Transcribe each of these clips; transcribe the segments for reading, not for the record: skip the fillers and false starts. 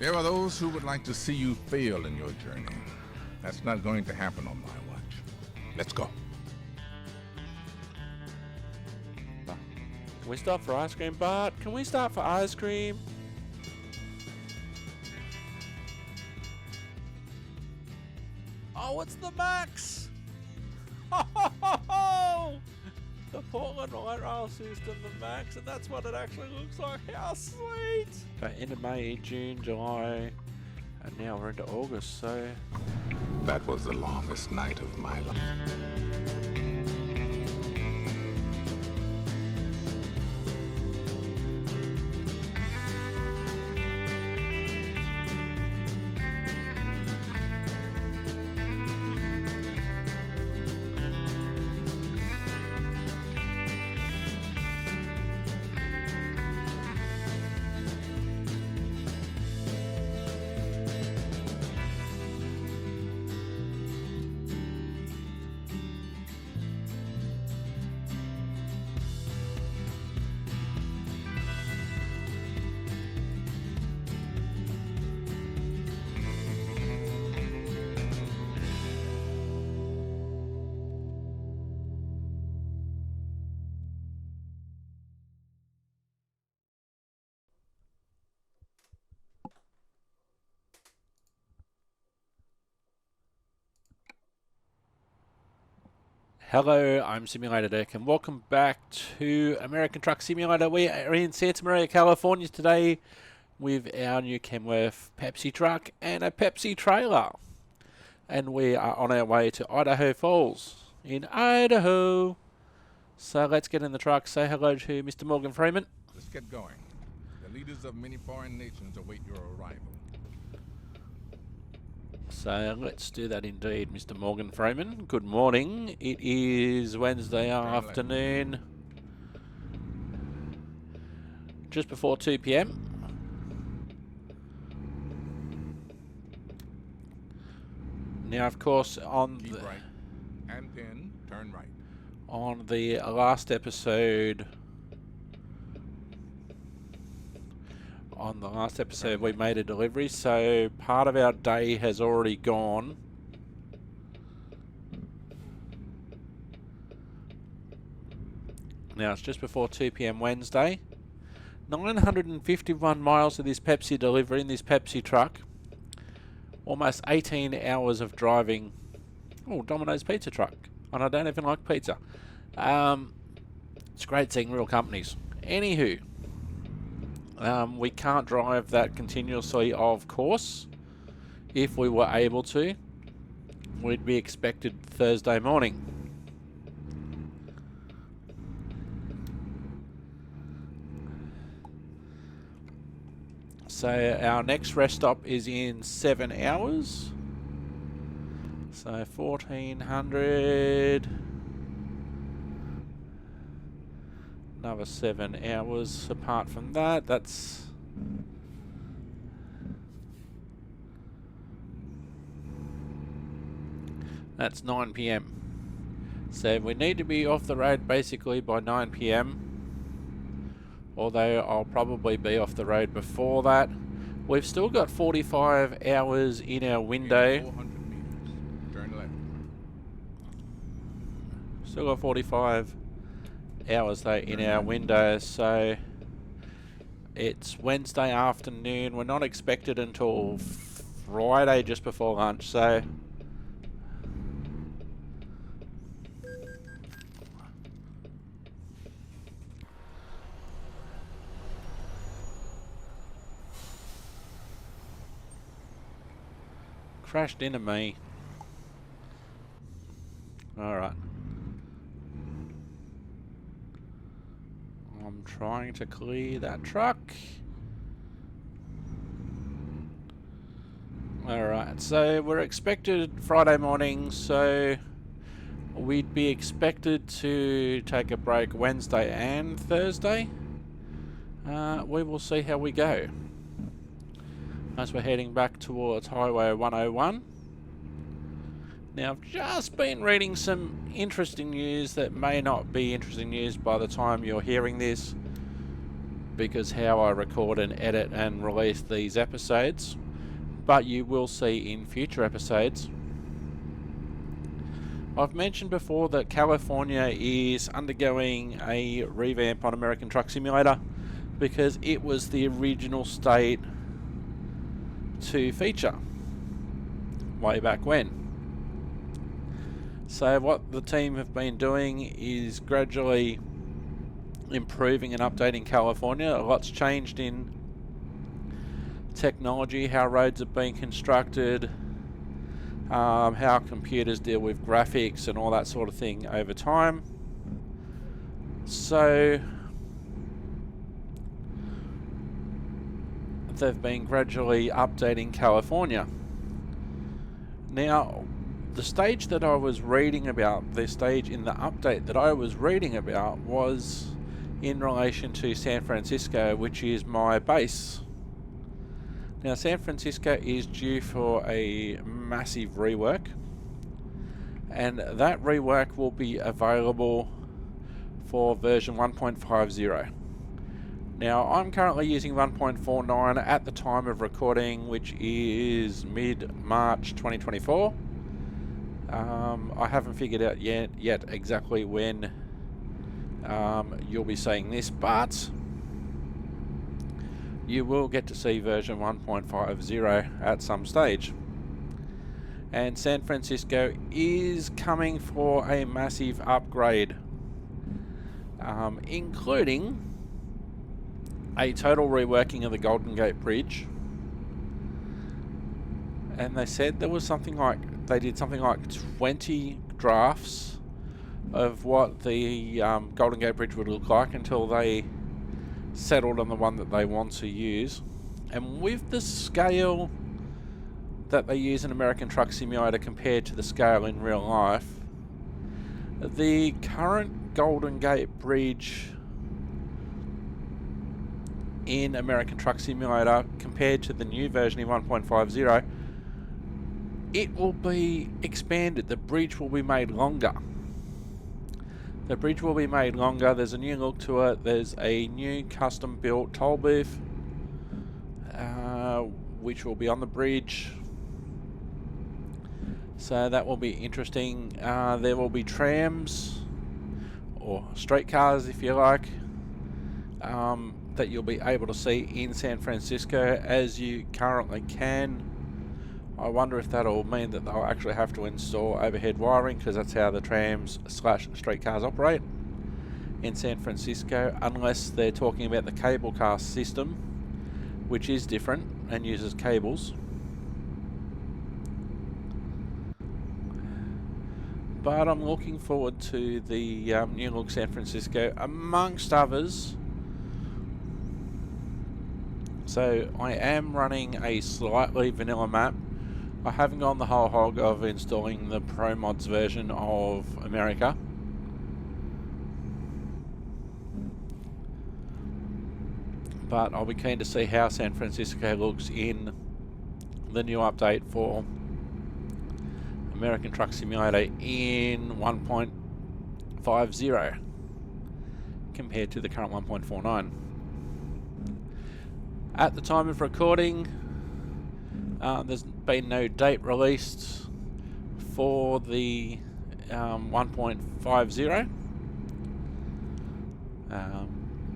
There are those who would like to see you fail in your journey. That's not going to happen on my watch. Let's go. Can we stop for ice cream, Bart? Can we stop for ice cream? Oh, it's the Max! Oh, the Portland Light Rail System, the Max, and that's what it actually looks like. How sweet! So end of May, June, July, and now we're into August, so... That was the longest night of my life. Hello, I'm Simulator Deck, and welcome back to American Truck Simulator. We are in Santa Maria, California today with our new Kenworth Pepsi truck and a Pepsi trailer. And we are on our way to Idaho Falls in Idaho. So let's get in the truck, say hello to Mr. Morgan Freeman. Let's get going. The leaders of many foreign nations await your arrival. So let's do that indeed, Mr. Morgan Freeman. Good morning. It is Wednesday afternoon, just before 2 p.m. Now, of course, on Keep right, and then turn right. On the last episode, we made a delivery, so part of our day has already gone. Now it's just before 2 p.m. Wednesday. 951 miles of this Pepsi delivery in this Pepsi truck. Almost 18 hours of driving. Oh, Domino's pizza truck. And I don't even like pizza. It's great seeing real companies. Anywho. We can't drive that continuously, of course. If we were able to, we'd be expected Thursday morning. So our next rest stop is in 7 hours. So 1400. Another 7 hours apart from that. That's That's 9 p.m. So we need to be off the road basically by 9 p.m. Although I'll probably be off the road before that. We've still got 45 hours in our window. 400 meters. Turn left. Still got 45 hours though in our window, so it's Wednesday afternoon. We're not expected until Friday just before lunch, so crashed into me. Alright. I'm trying to clear that truck. Alright, so we're expected Friday morning, so we'd be expected to take a break Wednesday and Thursday. We will see how we go as we're heading back towards Highway 101. Now, I've just been reading some interesting news that may not be interesting news by the time you're hearing this. because how I record and edit and release these episodes, but you will see in future episodes. I've mentioned before that California is undergoing a revamp on American Truck Simulator because it was the original state to feature way back when. So what the team have been doing is gradually improving and updating California. A lot's changed in technology, how roads are being constructed, how computers deal with graphics and all that sort of thing over time. So they've been gradually updating California. Now, the stage that I was reading about, the stage in the update that I was reading about, was in relation to San Francisco, which is my base. Now, San Francisco is due for a massive rework, and that rework will be available for version 1.50. Now, I'm currently using 1.49 at the time of recording, which is mid-March 2024. I haven't figured out yet exactly when you'll be seeing this, but you will get to see version 1.50 at some stage. And San Francisco is coming for a massive upgrade, including a total reworking of the Golden Gate Bridge. And they said there was something like, they did something like 20 drafts of what the Golden Gate Bridge would look like until they settled on the one that they want to use. And with the scale that they use in American Truck Simulator compared to the scale in real life, the current Golden Gate Bridge in American Truck Simulator compared to the new version in 1.50, it will be expanded. The bridge will be made longer. The bridge will be made longer. There's a new look to it. There's a new custom built toll booth which will be on the bridge, so that will be interesting. There will be trams, or streetcars if you like, that you'll be able to see in San Francisco as you currently can. I wonder if that'll mean that they'll actually have to install overhead wiring, because that's how the trams / streetcars operate in San Francisco, unless they're talking about the cable car system, which is different and uses cables. But I'm looking forward to the new look San Francisco, amongst others. So I am running a slightly vanilla map. I haven't gone the whole hog of installing the ProMods version of America. But I'll be keen to see how San Francisco looks in the new update for American Truck Simulator in 1.50 compared to the current 1.49. At the time of recording, there's been no date released for the 1.50.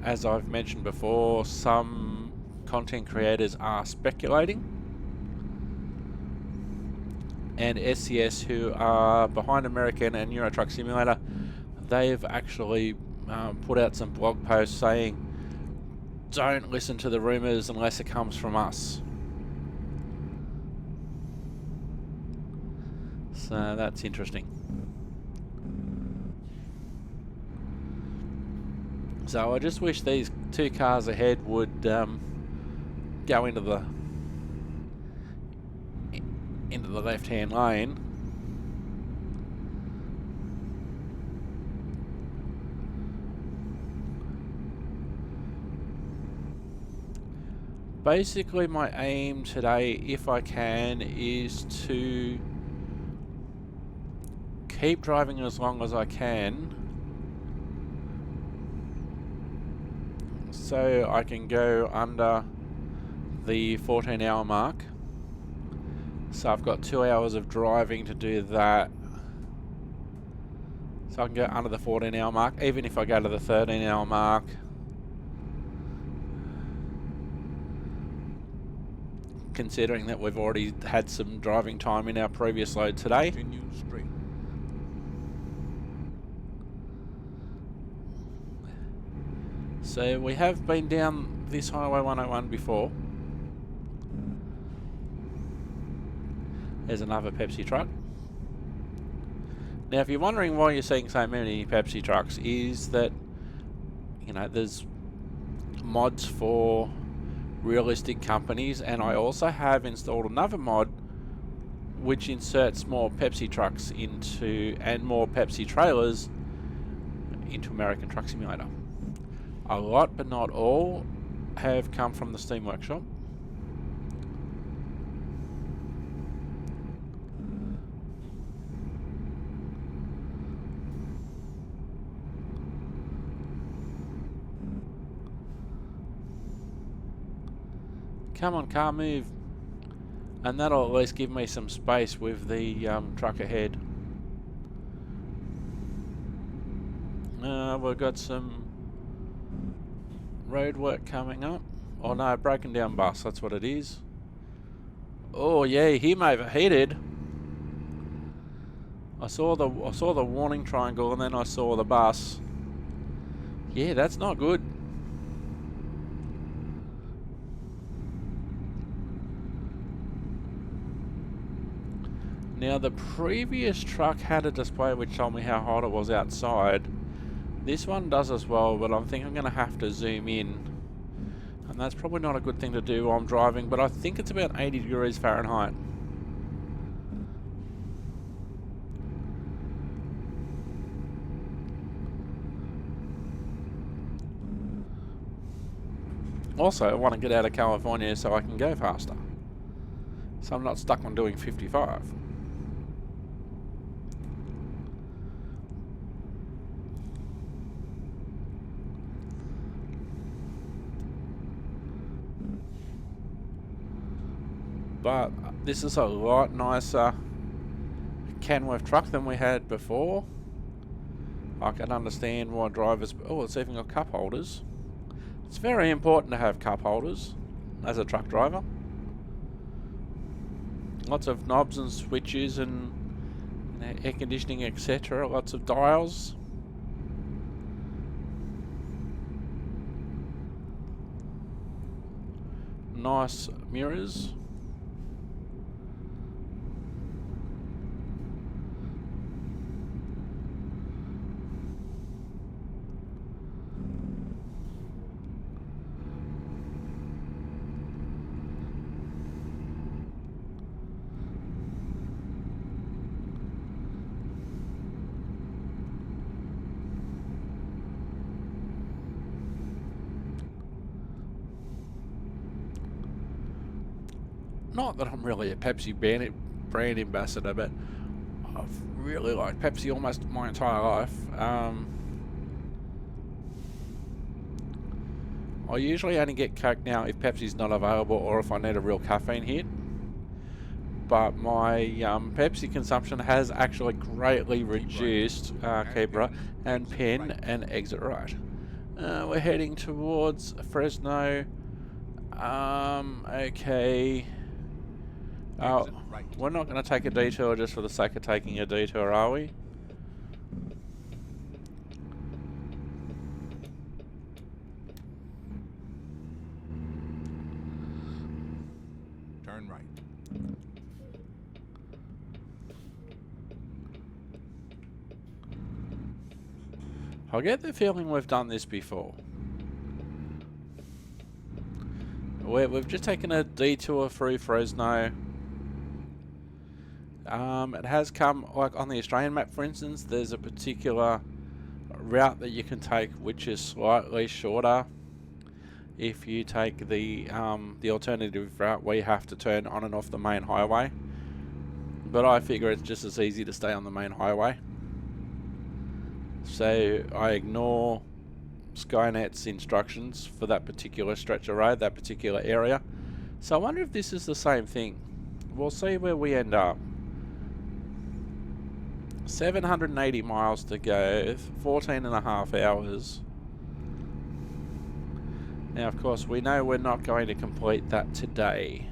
As I've mentioned before, some content creators are speculating, and SCS, who are behind American and Euro Truck Simulator, they've actually put out some blog posts saying, don't listen to the rumours unless it comes from us. So that's interesting. So I just wish these two cars ahead would go into the left-hand lane. Basically, my aim today, if I can, is to keep driving as long as I can, so I can go under the 14-hour mark. So I've got 2 hours of driving to do that. So I can go under the 14-hour mark, even if I go to the 13-hour mark. Considering that we've already had some driving time in our previous load today. Continue straight. So we have been down this Highway 101 before. There's another Pepsi truck. Now if you're wondering why you're seeing so many Pepsi trucks, is that, you know, there's mods for realistic companies, and I also have installed another mod which inserts more Pepsi trucks into, and more Pepsi trailers into American Truck Simulator. A lot, but not all, have come from the Steam Workshop. Come on, car, move. And that'll at least give me some space with the truck ahead. We've got some road work coming up. Oh no, broken down bus, that's what it is. Oh yeah, him overheated. I saw the warning triangle and then I saw the bus. Yeah, that's not good. Now the previous truck had a display which told me how hot it was outside. This one does as well, but I think I'm going to have to zoom in. And that's probably not a good thing to do while I'm driving, but I think it's about 80 degrees Fahrenheit. Also, I want to get out of California so I can go faster. So I'm not stuck on doing 55. But this is a lot nicer Kenworth truck than we had before. I can understand why drivers... Oh, it's even got cup holders. It's very important to have cup holders as a truck driver. Lots of knobs and switches and, you know, air conditioning, etc. Lots of dials. Nice mirrors. Not that I'm really a Pepsi brand ambassador, but I've really liked Pepsi almost my entire life. I usually only get Coke now if Pepsi's not available or if I need a real caffeine hit. But my Pepsi consumption has actually greatly reduced. Keep right and pin and exit right. We're heading towards Fresno. Okay. We're not going to take a detour just for the sake of taking a detour, are we? Turn right. I get the feeling we've done this before. We've just taken a detour through Fresno. It has come, like on the Australian map for instance, there's a particular route that you can take which is slightly shorter. If you take the alternative route where you have to turn on and off the main highway. But I figure it's just as easy to stay on the main highway. So I ignore Skynet's instructions for that particular stretch of road, that particular area. So I wonder if this is the same thing. We'll see where we end up. 780 miles to go, 14.5 hours. Now, of course, we know we're not going to complete that today.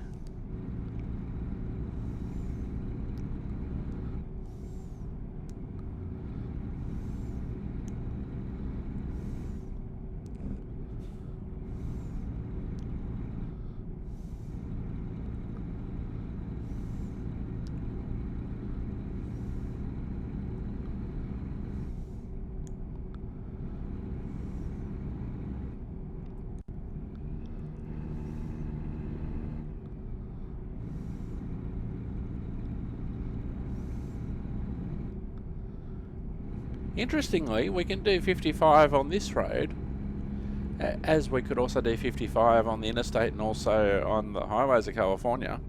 Interestingly, we can do 55 on this road, as we could also do 55 on the interstate and also on the highways of California.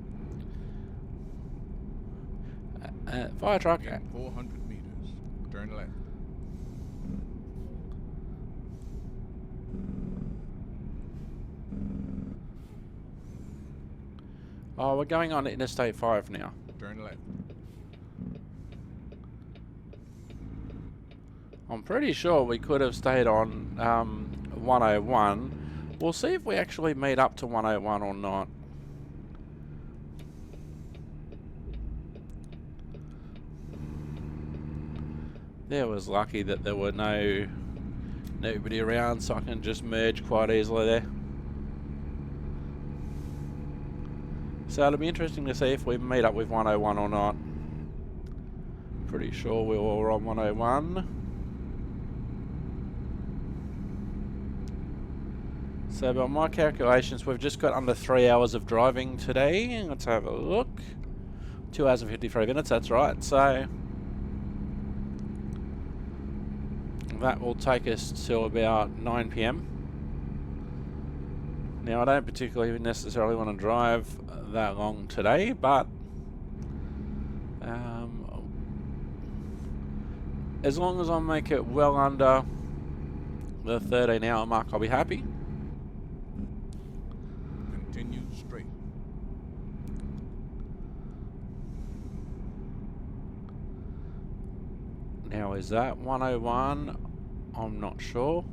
Fire truck. In 400 meters, turn left. Oh, we're going on to Interstate 5 now. Turn left. I'm pretty sure we could have stayed on 101. We'll see if we actually meet up to 101 or not. There was lucky that there were nobody around, so I can just merge quite easily there. So it'll be interesting to see if we meet up with 101 or not. Pretty sure we were on 101. So by my calculations, we've just got under 3 hours of driving today. Let's have a look. 2 hours and 53 minutes, that's right. So that will take us till about 9 PM. Now, I don't particularly necessarily want to drive that long today, but as long as I make it well under the 13-hour mark, I'll be happy. Continue straight. Now, is that 101? I'm not sure.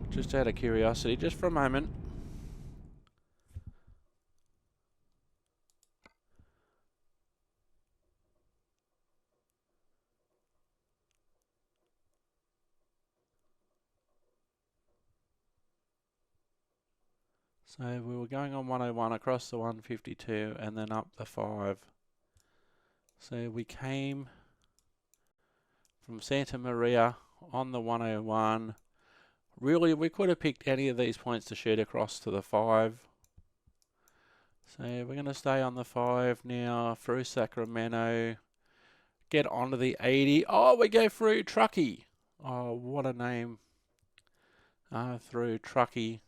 Just out of curiosity, just for a moment. So we were going on 101 across the 152 and then up the 5. So we came from Santa Maria on the 101. Really, we could have picked any of these points to shoot across to the 5. So we're going to stay on the 5 now, through Sacramento, get onto the 80. Oh, we go through Truckee. Oh, what a name. Through Truckee.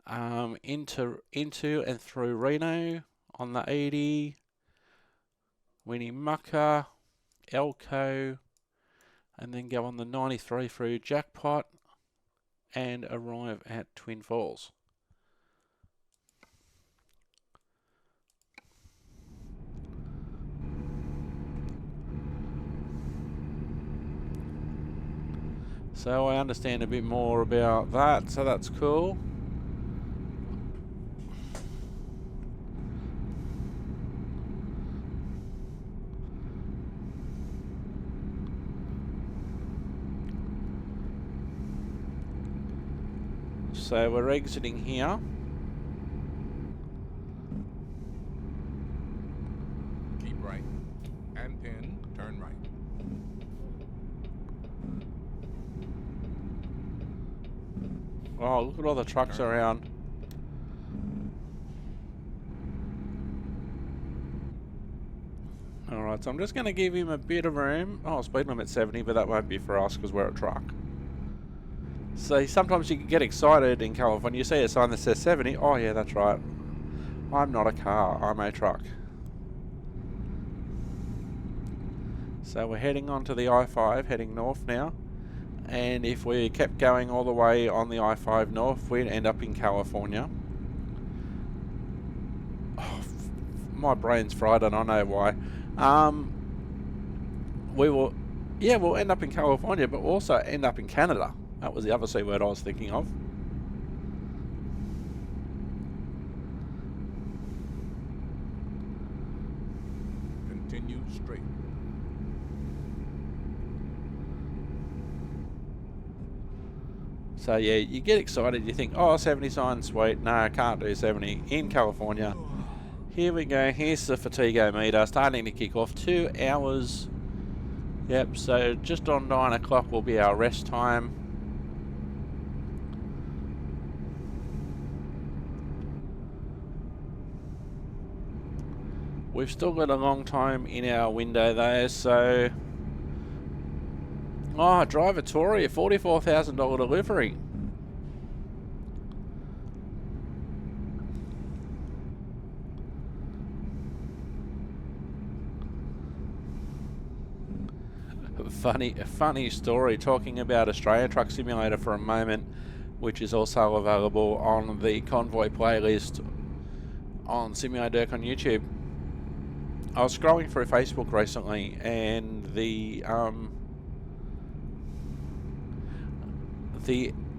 Into and through Reno on the 80. Winnemucca, Elko, and then go on the 93 through Jackpot and arrive at Twin Falls. So I understand a bit more about that, so that's cool. So we're exiting here. Keep right. And then turn right. Oh, look at all the trucks around. Alright, so I'm just going to give him a bit of room. Oh, speed limit 70, but that won't be for us because we're a truck. So sometimes you can get excited in California. You see a sign that says 70. Oh yeah, that's right. I'm not a car, I'm a truck. So we're heading onto the I-5, heading north now. and if we kept going all the way on the I-5 north, we'd end up in California. Oh, my brain's fried and I know why. We'll end up in California, but we'll also end up in Canada. That was the other C word I was thinking of. Continue straight. So yeah, you get excited, you think, oh, 70 sign, sweet. No, I can't do 70 in California. Here we go, here's the fatigometer starting to kick off. 2 hours. Yep, so just on 9 o'clock will be our rest time. We've still got a long time in our window though, so... Oh, Driver Tory, a $44,000 delivery. Funny story, talking about Australia Truck Simulator for a moment, which is also available on the Convoy playlist on Simulator on YouTube. I was scrolling through Facebook recently, and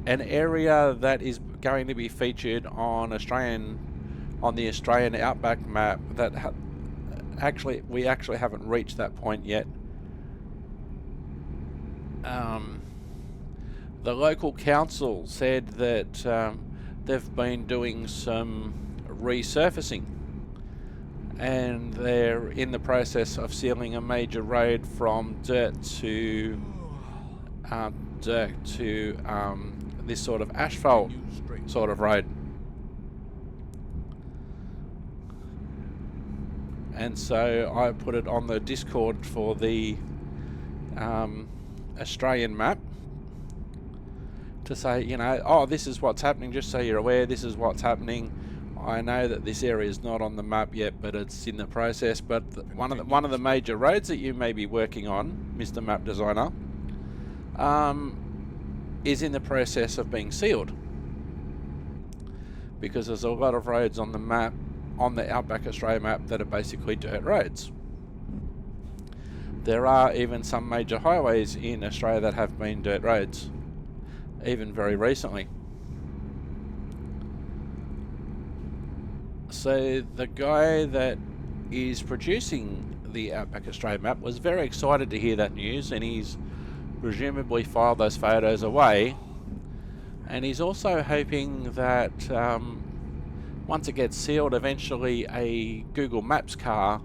an area that is going to be featured on the Australian Outback map that we actually haven't reached that point yet. The local council said that they've been doing some resurfacing, and they're in the process of sealing a major road from dirt to this sort of asphalt sort of road. And so I put it on the Discord for the Australian map to say, you know, oh, this is what's happening, just so you're aware, this is what's happening. I know that this area is not on the map yet, but it's in the process. But one of the major roads that you may be working on, Mr. Map Designer, is in the process of being sealed, because there's a lot of roads on the map, on the Outback Australia map, that are basically dirt roads. There are even some major highways in Australia that have been dirt roads, even very recently. So the guy that is producing the Outback Australia map was very excited to hear that news, and he's presumably filed those photos away, and he's also hoping that once it gets sealed, eventually a Google Maps car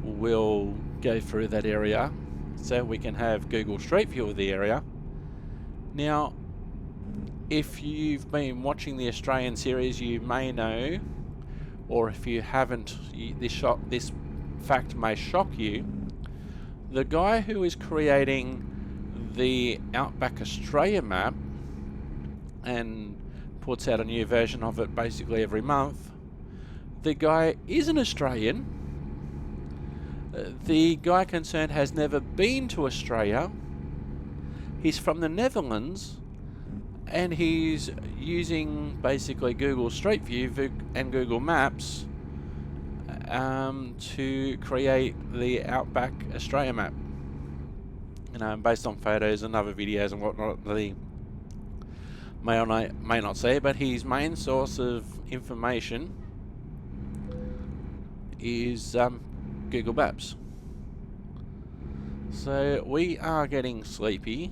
will go through that area so we can have Google Street View of the area. Now, if you've been watching the Australian series, you may know, or if you haven't, this fact may shock you. The guy who is creating the Outback Australia map and puts out a new version of it basically every month, the guy isn't Australian. The guy concerned has never been to Australia. He's from the Netherlands, and he's using basically Google Street View and Google Maps to create the Outback Australia map. You know, based on photos and other videos and whatnot that he may or may not see, but his main source of information is Google Maps. So we are getting sleepy.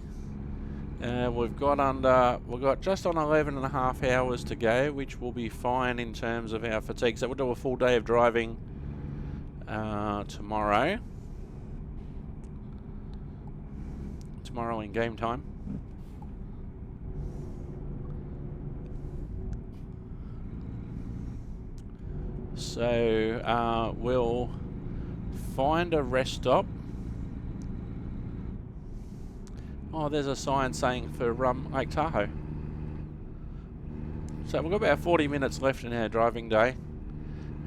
We've got just on 11.5 hours to go, which will be fine in terms of our fatigue. So we'll do a full day of driving tomorrow in game time. So we'll find a rest stop. Oh, there's a sign saying for Lake Tahoe. So we've got about 40 minutes left in our driving day.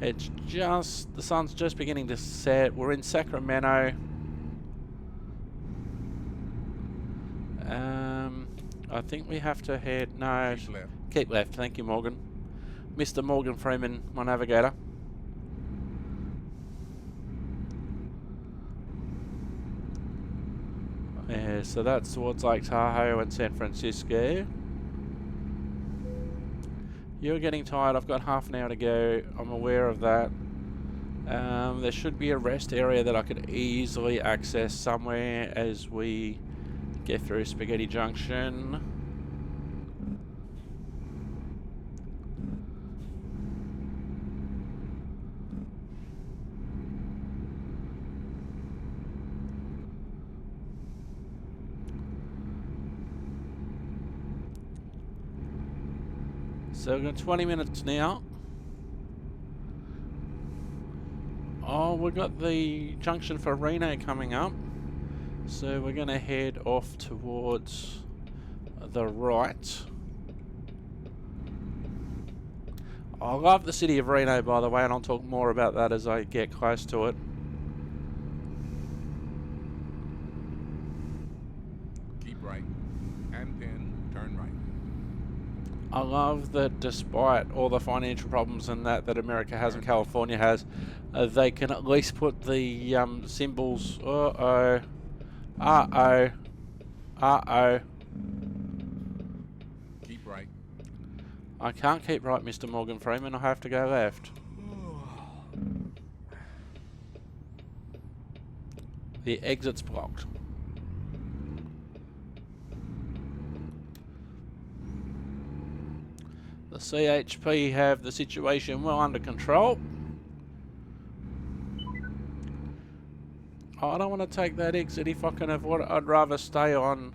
It's just, the sun's just beginning to set. We're in Sacramento. I think we have to head... No. Keep left. Keep left. Thank you, Morgan. Mr. Morgan Freeman, my navigator. Yeah, so that's towards Lake Tahoe and San Francisco. You're getting tired. I've got half an hour to go. I'm aware of that. There should be a rest area that I could easily access somewhere as we get through Spaghetti Junction. So we've got 20 minutes now. Oh, we've got the junction for Reno coming up. So we're going to head off towards the right. I love the city of Reno, by the way, and I'll talk more about that as I get close to it. Keep right. And then turn right. I love that despite all the financial problems and that America has and California has, they can at least put the symbols. Uh-oh. Uh-oh. Uh-oh. Keep right. I can't keep right, Mr. Morgan Freeman. I have to go left. The exit's blocked. The CHP have the situation well under control. I don't want to take that exit if I can avoid it. I'd rather stay on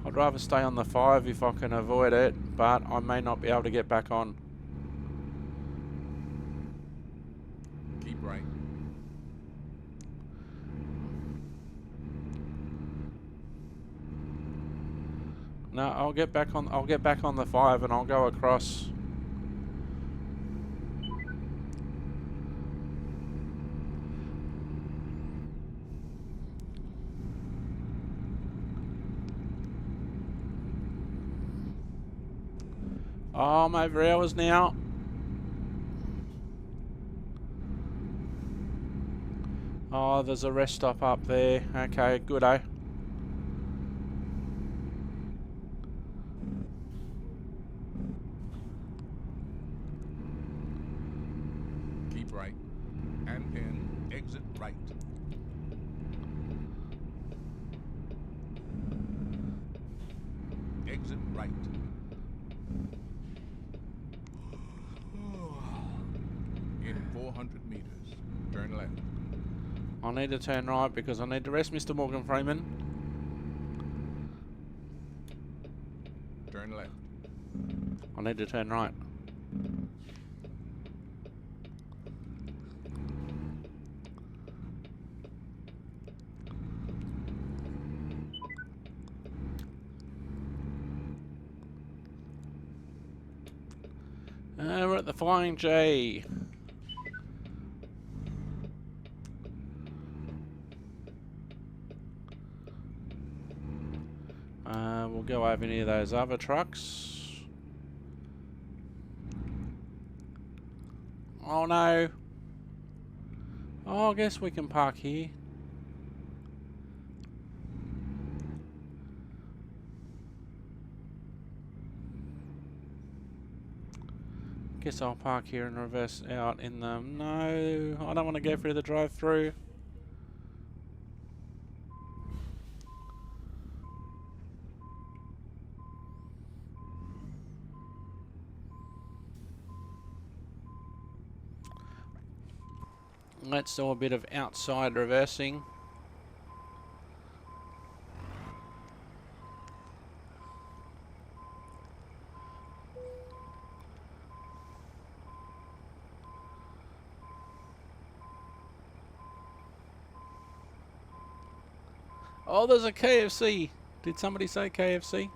the 5 if I can avoid it, but I may not be able to get back on. Keep right. No, I'll get back on the 5 and I'll go across. Oh, I'm over hours now. Oh, there's a rest stop up there. Okay, good, eh? Keep right. And then exit right. Exit right. In 400 meters, turn left. I need to turn right because I need to rest, Mr. Morgan Freeman. Turn left. I need to turn right. We're at the Flying J. We'll go over near those other trucks. Oh no. Oh, I guess we can park here. Guess I'll park here and reverse out in them. No, I don't want to go through the drive-through. Let's do a bit of outside reversing. Oh, there's a KFC. Did somebody say KFC?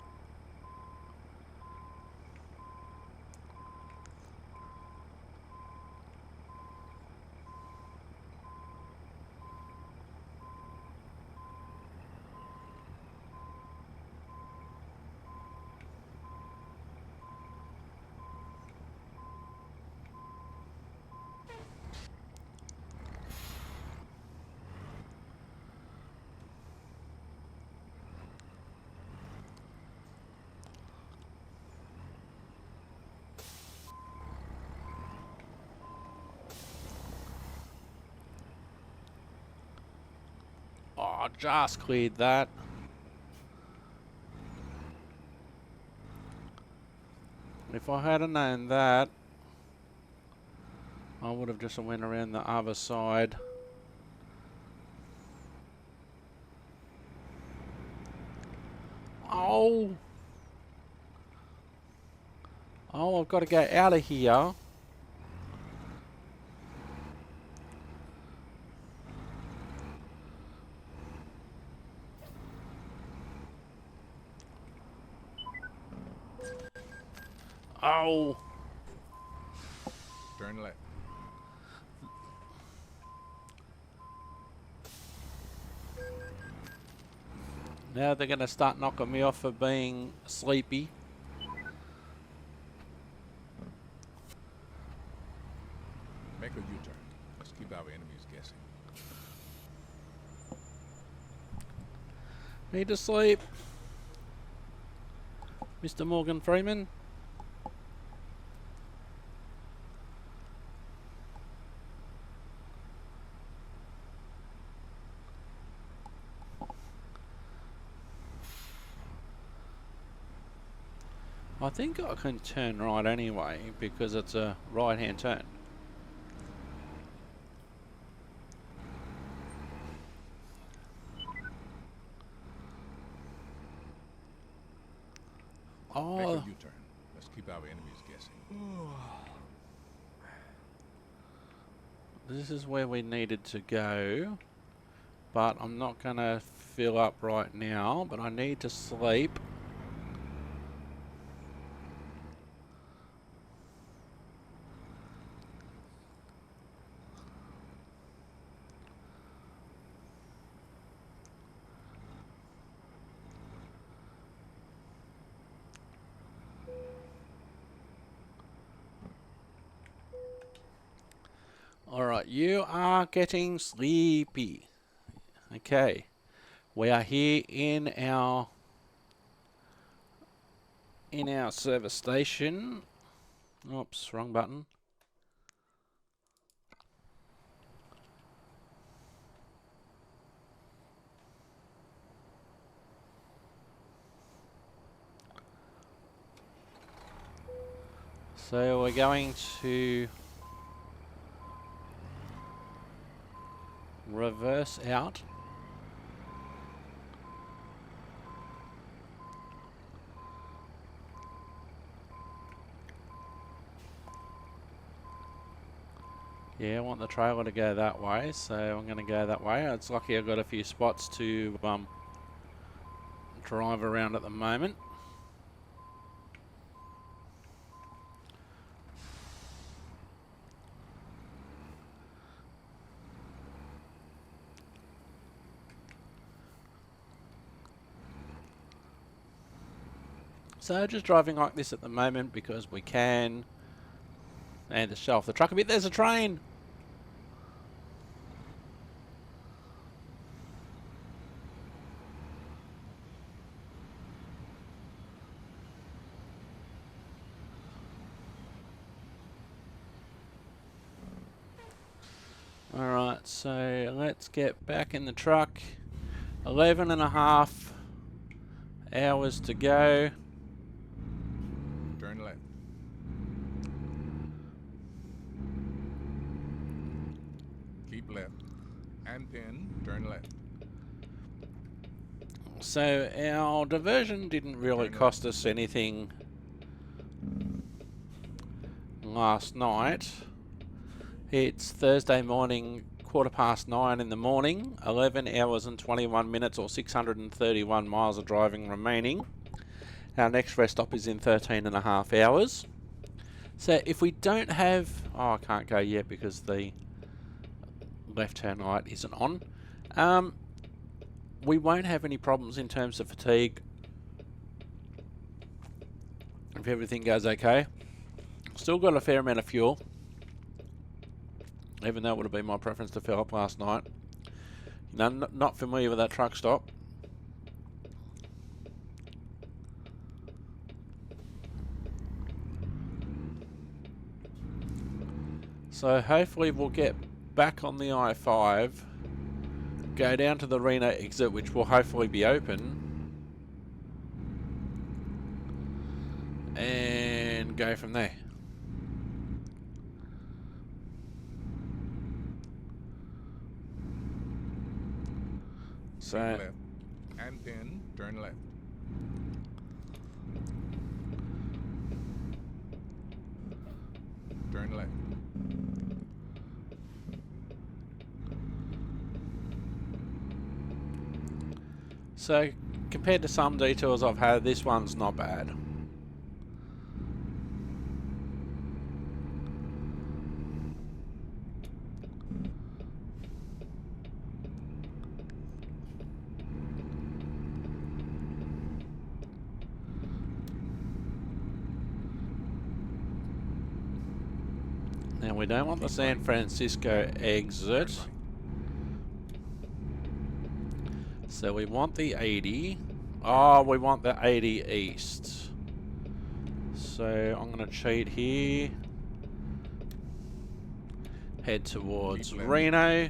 I just cleared that. If I hadn't known that, I would have just went around the other side. Oh! Oh, I've got to go out of here. Oh! Turn left. Now they're going to start knocking me off for being sleepy. Make a U-turn. Let's keep our enemies guessing. Need to sleep. Mr. Morgan Freeman. I think I can turn right anyway because it's a right-hand turn. Make a Oh, U-turn. Let's keep our enemies guessing. this is where we needed to go, but I'm not going to fill up right now, but I need to sleep. Alright, you are getting sleepy. Okay, we are here in our service station. Oops, wrong button. So we're going to reverse out. Yeah, I want the trailer to go that way, so I'm going to go that way. It's lucky I've got a few spots to drive around at the moment. So just driving like this at the moment because we can. And to show off the truck a bit, there's a train! Alright, so let's get back in the truck. 11.5 hours to go. Turn left. Keep left. And then turn left. So our diversion didn't really cost us anything last night. It's Thursday morning, 9:15 in the morning, 11 hours and 21 minutes or 631 miles of driving remaining. Our next rest stop is in 13.5 hours. So if we don't have... Oh, I can't go yet because the left turn light isn't on. We won't have any problems in terms of fatigue if everything goes okay. Still got a fair amount of fuel, even though it would have been my preference to fill up last night. You know, not familiar with that truck stop. So hopefully we'll get back on the I-5 go down to the Reno exit, which will hopefully be open, and go from there. So Turn left, and then turn left. Turn left. So compared to some detours I've had, this one's not bad. Now we don't want the San Francisco exit. So we want the 80. Oh, we want the 80 east. So I'm going to cheat here. Head towards Reno.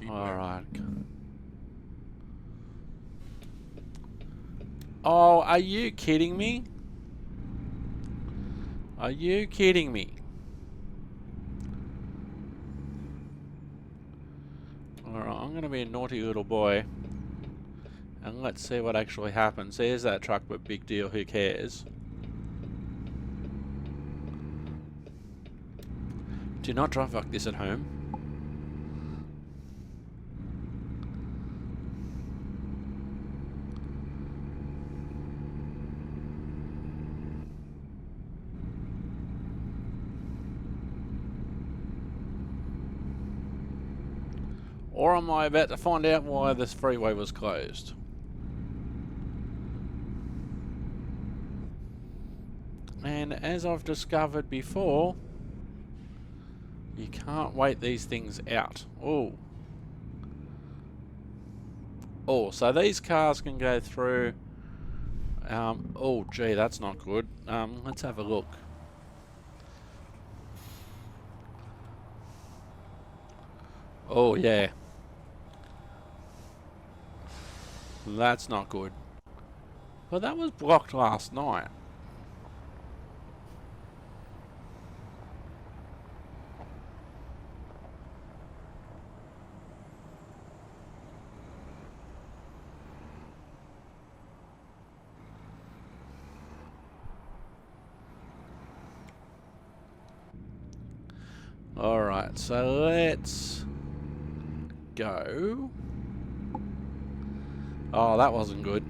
Alright. Oh, are you kidding me? Are you kidding me? Alright, I'm going to be a naughty little boy. And let's see what actually happens. There's that truck, but big deal, who cares? Do not drive like this at home. Or am I about to find out why this freeway was closed? And as I've discovered before, you can't wait these things out. Oh. Oh, so these cars can go through. Oh, gee, that's not good. Let's have a look. Oh, yeah. That's not good. But that was blocked last night. Alright, so let's go. Oh, that wasn't good.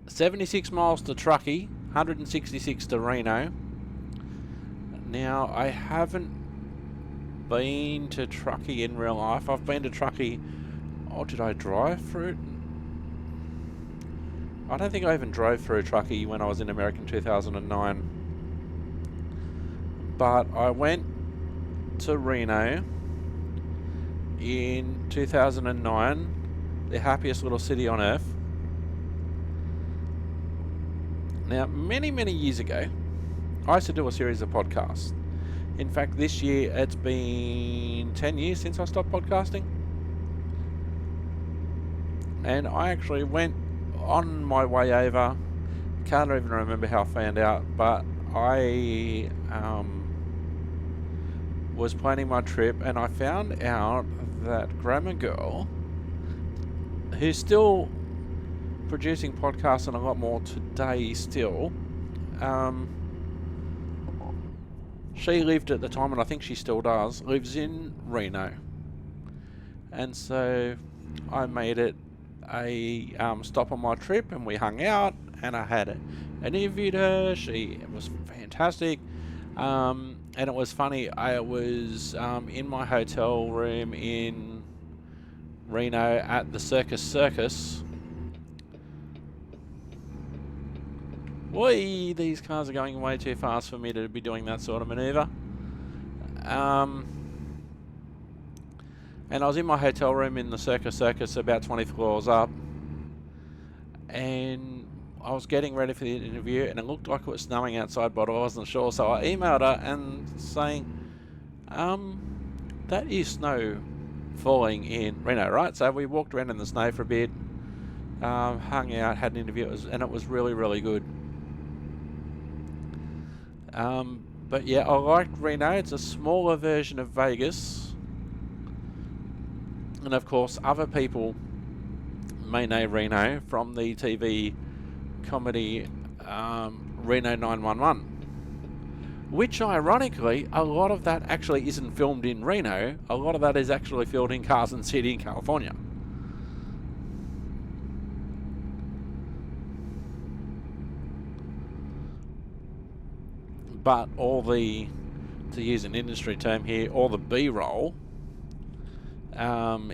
76 miles to Truckee, 166 to Reno. Now, I haven't been to Truckee in real life. I've been to Truckee. Oh, did I drive through it? I don't think I even drove through Truckee when I was in America in 2009. But I went to Reno in 2009. The happiest little city on earth. Now, many, many years ago, I used to do a series of podcasts. In fact, this year, it's been 10 years since I stopped podcasting. And I actually went on my way over. Can't even remember how I found out, but I was planning my trip, and I found out that Grammar Girl, who's still producing podcasts and a lot more today still, she lived at the time, and I think she still does, lives in Reno. And so I made it a stop on my trip, and we hung out, and I had interviewed her. She was fantastic, and it was funny. I was in my hotel room in Reno at the Circus. Whee! These cars are going way too fast for me to be doing that sort of maneuver. And I was in my hotel room in the Circus about 20 floors up, and I was getting ready for the interview, and it looked like it was snowing outside, but I wasn't sure, so I emailed her and saying, that is snow falling in Reno, right? So we walked around in the snow for a bit, hung out, had an interview, and it was really, really good. But yeah, I liked Reno. It's a smaller version of Vegas. And of course, other people may know Reno from the TV comedy Reno 911, which ironically, a lot of that actually isn't filmed in Reno. A lot of that is actually filmed in Carson City in California. But all the, to use an industry term here, all the B-roll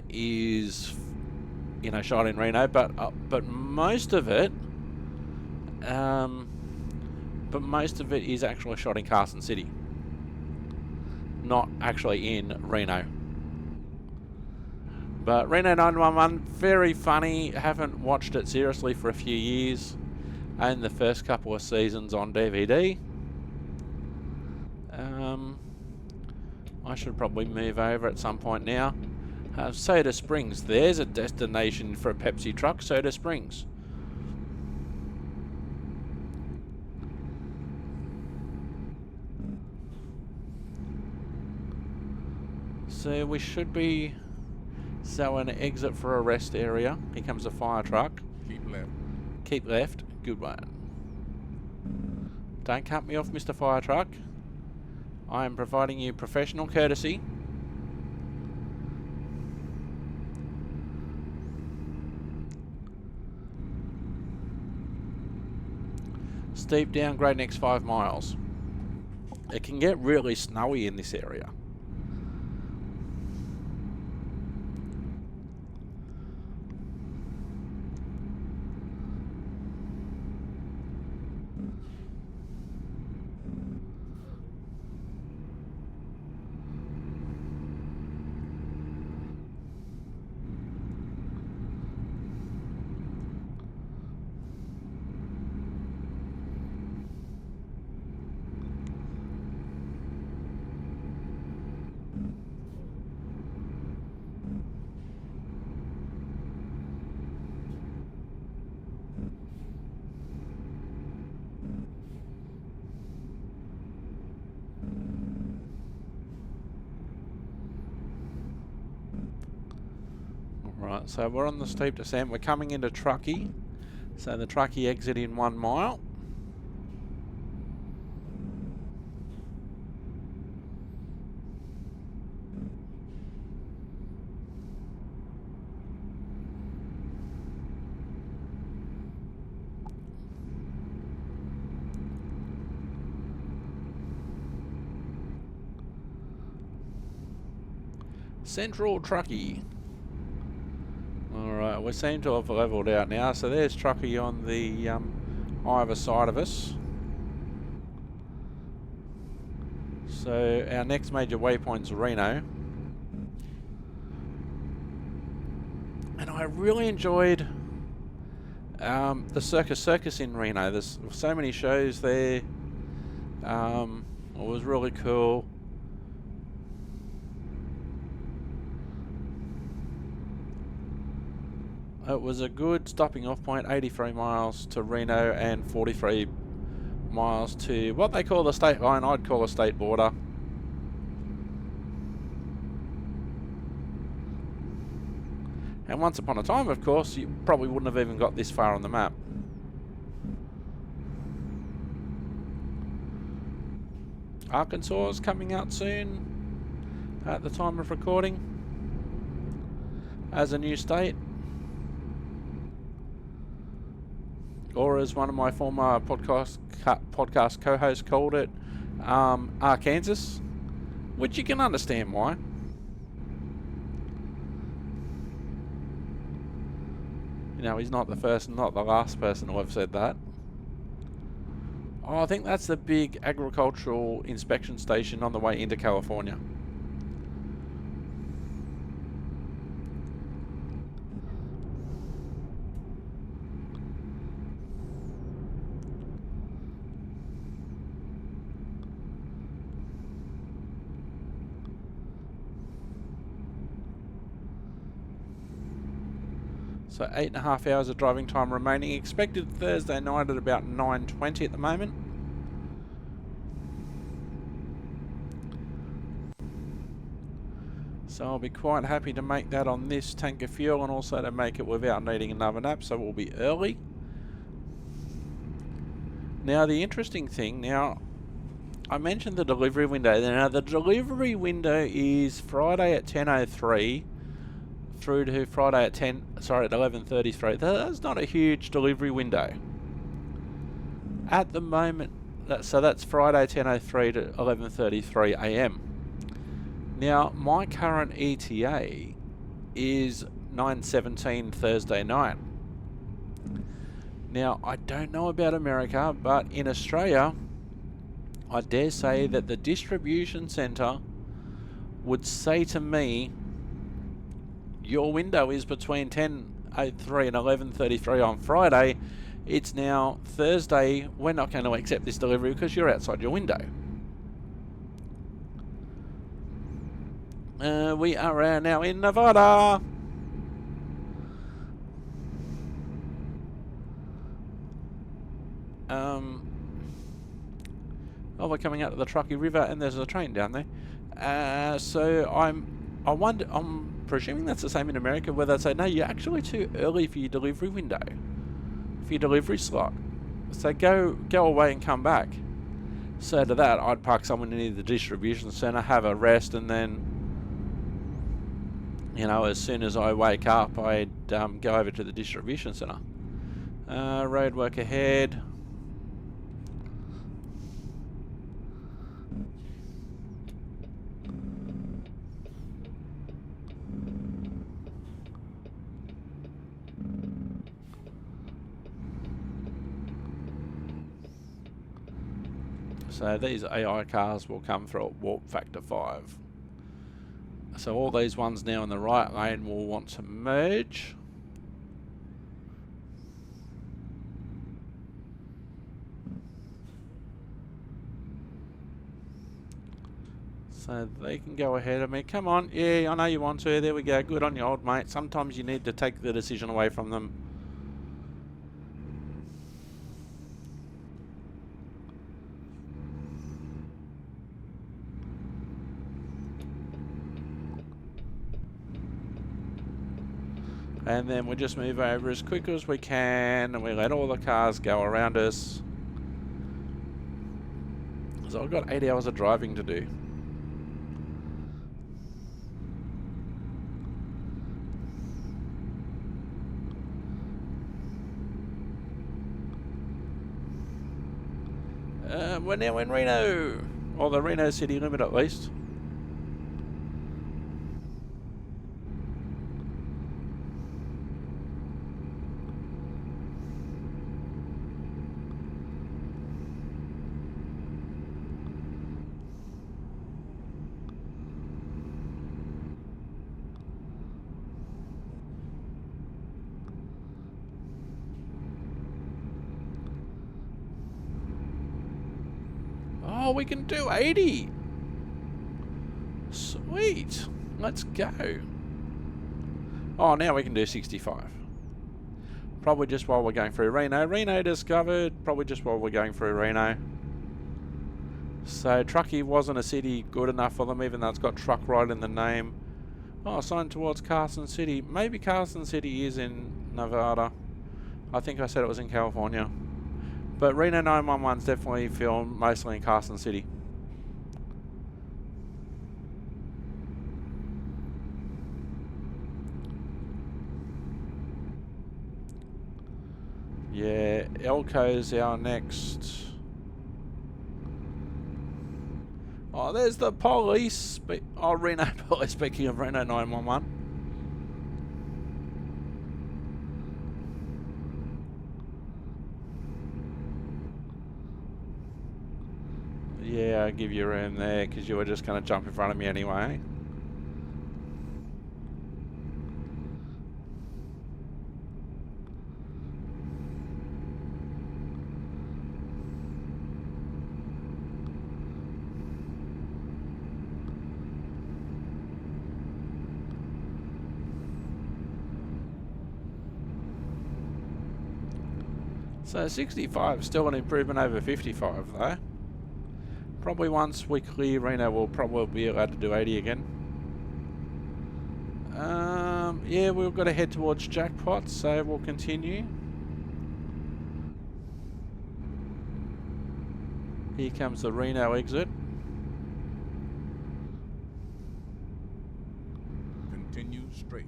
is, you know, shot in Reno, but most of it is actually shot in Carson City, not actually in Reno. But Reno 911, very funny. Haven't watched it seriously for a few years, and the first couple of seasons on DVD. I should probably move over at some point now. Soda Springs, there's a destination for a Pepsi truck, Soda Springs. So we should be, so an exit for a rest area. Here comes a fire truck. Keep left. Keep left, good one. Don't cut me off, Mr. Fire Truck. I am providing you professional courtesy. Steep downgrade next 5 miles. It can get really snowy in this area. Right, so we're on the steep descent. We're coming into Truckee. So the Truckee exit in 1 mile. Central Truckee. Alright, we seem to have levelled out now, so there's Truckee on the either side of us. So our next major waypoint's Reno. And I really enjoyed the Circus in Reno. There's so many shows there. It was really cool. It was a good stopping off point, 83 miles to Reno and 43 miles to what they call the state line. I'd call a state border. And once upon a time, of course, you probably wouldn't have even got this far on the map. Arkansas is coming out soon at the time of recording as a new state. or as one of my former podcast co-hosts called it, Arkansas, which you can understand why. You know, he's not the first and not the last person to have said that. Oh, I think that's the big agricultural inspection station on the way into California. So 8.5 hours of driving time remaining. Expected Thursday night at about 9:20 at the moment. So I'll be quite happy to make that on this tank of fuel and also to make it without needing another nap, so we'll be early. Now the interesting thing, I mentioned the delivery window. Now the delivery window is Friday at 10:03 through to Friday at 11:33. That's not a huge delivery window. At the moment, so that's Friday 10:03 to 11:33 AM. Now, my current ETA is 9:17 Thursday night. Now, I don't know about America, but in Australia, I dare say that the distribution centre would say to me, your window is between 10:03 and 11:33 on Friday. It's now Thursday. We're not going to accept this delivery because you're outside your window. We are now in Nevada. Oh, we're coming out of the Truckee River and there's a train down there. So I'm presuming that's the same in America, where they say, no, you're actually too early for your delivery window, for your delivery slot. So go away and come back. So to that, I'd park someone near the distribution centre, have a rest, and then, you know, as soon as I wake up, I'd go over to the distribution centre. Road work ahead. So these AI cars will come for a warp factor 5. So all these ones now in the right lane will want to merge. So they can go ahead of me. Come on, yeah, I know you want to. There we go. Good on you, old mate. Sometimes you need to take the decision away from them. And then we just move over as quick as we can, and we let all the cars go around us. So I've got 8 hours of driving to do. We're now in Reno, or the Reno city limit at least. Oh, we can do 80. Sweet. Let's go. Oh, now we can do 65. Probably just while we're going through Reno. Reno discovered. Probably just while we're going through Reno. So Truckee wasn't a city good enough for them, even though it's got truck right in the name. Oh, sign towards Carson City. Maybe Carson City is in Nevada. I think I said it was in California. But Reno 911's definitely filmed mostly in Carson City. Yeah, Elko's our next. Oh, there's the police. Oh, Reno police. Speaking of Reno 911. Yeah, I'll give you room there because you were just going to jump in front of me anyway. So 65 is still an improvement over 55 though. Probably once we clear Reno we'll probably be allowed to do 80 again. Yeah, we've got to head towards jackpot, so we'll continue. Here comes the Reno exit. Continue straight.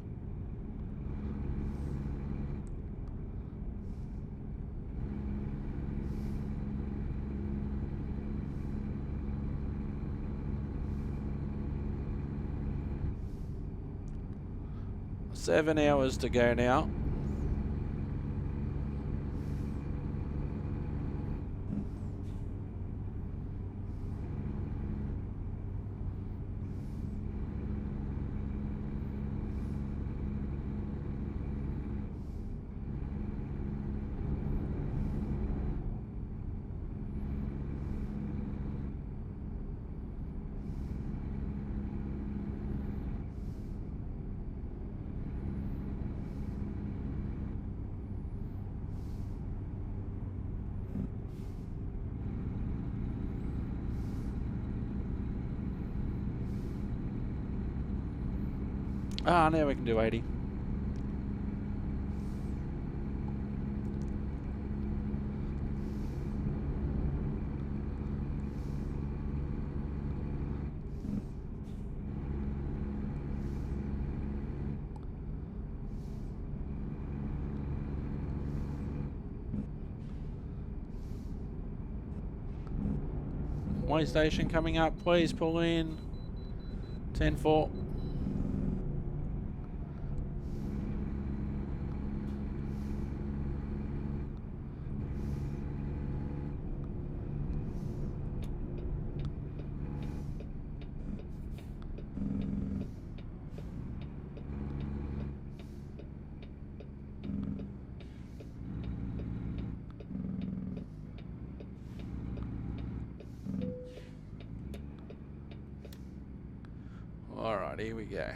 Seven hours to go now. Ah, now we can do 80. Way station coming up, please pull in. 10-4. Alright, here we go.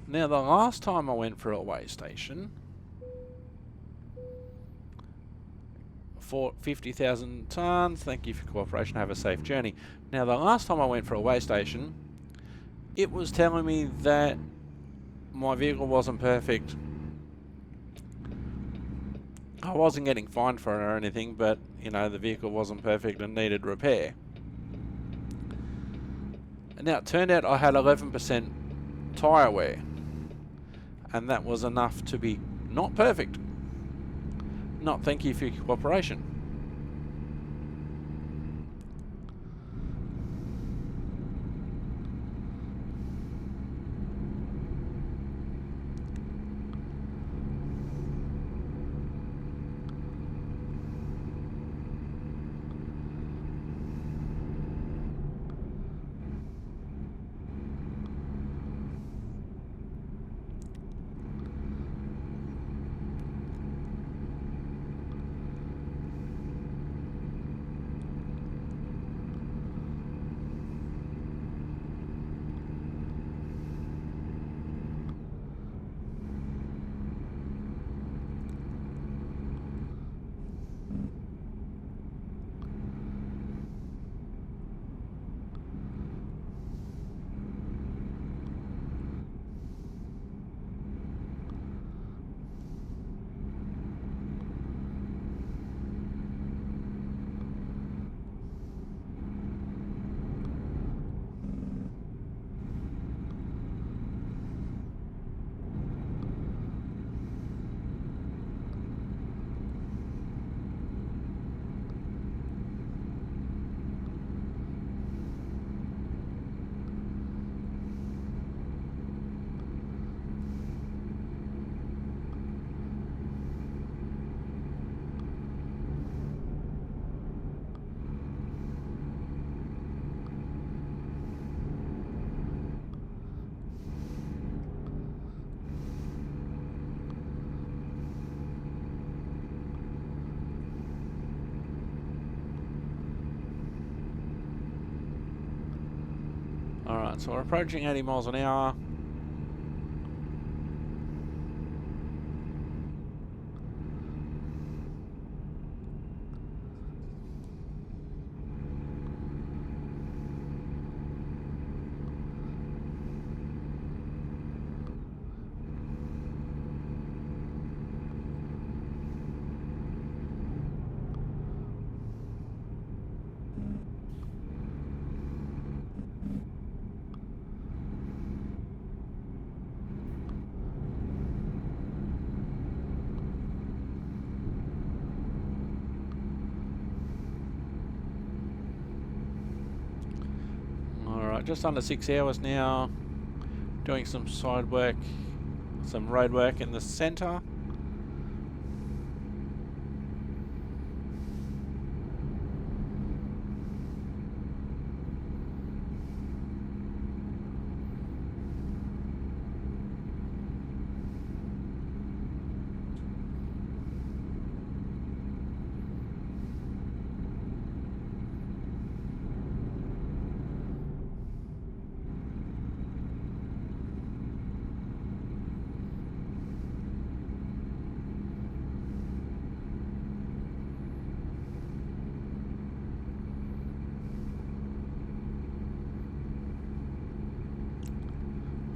Now, the last time I went for a way station for 50,000 tonnes, thank you for cooperation, have a safe journey. Now, the last time I went for a way station, it was telling me that my vehicle wasn't perfect. I wasn't getting fined for it or anything, but, you know, the vehicle wasn't perfect and needed repair. And now, it turned out I had 11% tyre wear. And that was enough to be not perfect. Not thank you for your cooperation. So we're approaching 80 miles an hour. Alright, just under 6 hours now. Doing some side work, some road work in the centre.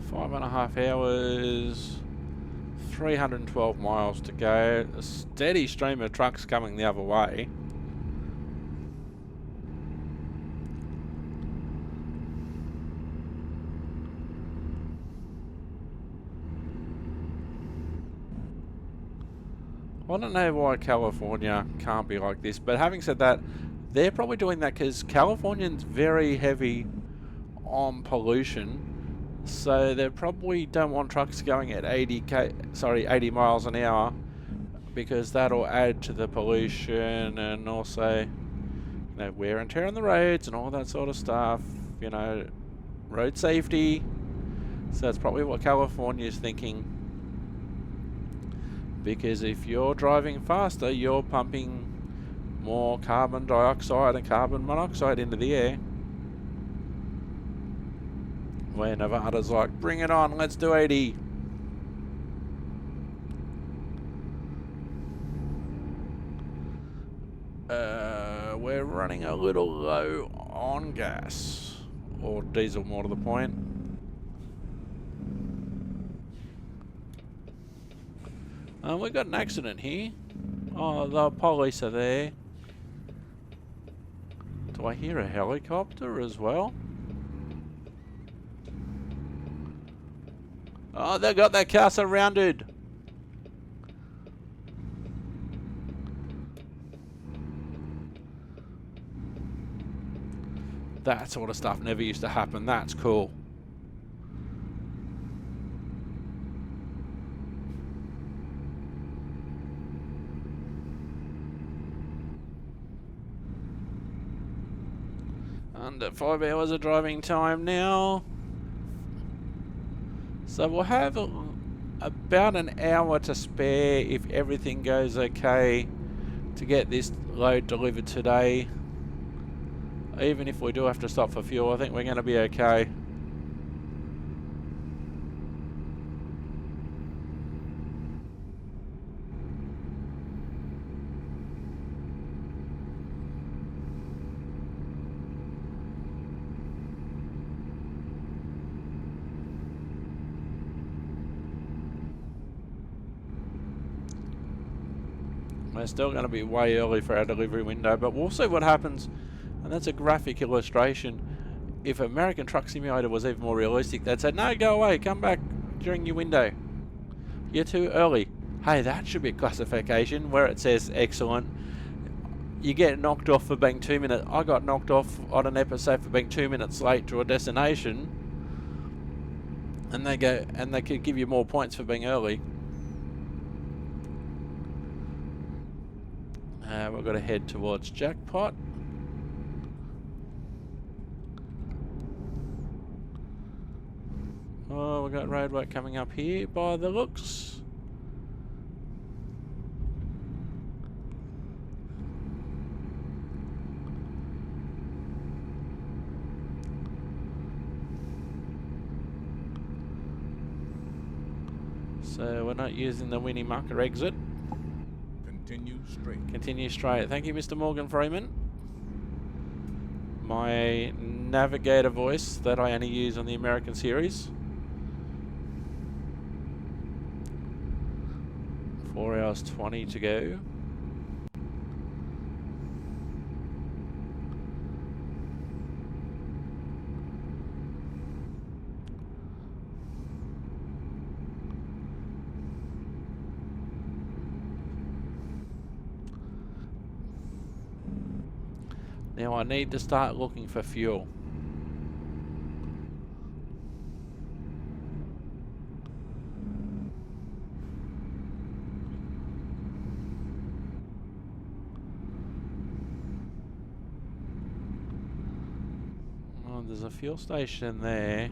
Five and a half hours, 312 miles to go. A steady stream of trucks coming the other way. I don't know why California can't be like this, but having said that, they're probably doing that because Californians very heavy on pollution. So they probably don't want trucks going at 80 miles an hour, because that'll add to the pollution and also, you know, wear and tear on the roads and all that sort of stuff. You know, road safety. So that's probably what California's thinking. Because if you're driving faster, you're pumping more carbon dioxide and carbon monoxide into the air. Where Nevada's like, bring it on, let's do 80. We're running a little low on gas. Or diesel, more to the point. We got an accident here. Oh, the police are there. Do I hear a helicopter as well? Oh, they got that car surrounded. That sort of stuff never used to happen. That's cool. Under 5 hours of driving time now. So we'll have about an hour to spare if everything goes okay to get this load delivered today. Even if we do have to stop for fuel, I think we're going to be okay. We're still going to be way early for our delivery window, but we'll see what happens. And that's a graphic illustration. If American Truck Simulator was even more realistic, they'd say, no, go away, come back during your window. You're too early. Hey, that should be a classification where it says excellent. You get knocked off for being 2 minutes. I got knocked off on an episode for being 2 minutes late to a destination. And they could give you more points for being early. We've got to head towards Jackpot. Oh, we've got roadwork coming up here by the looks. So we're not using the Winnie Mucker exit. Continue straight. Continue straight. Thank you, Mr. Morgan Freeman. My navigator voice that I only use on the American series. 4 hours 20 to go. Now I need to start looking for fuel. Oh, there's a fuel station there.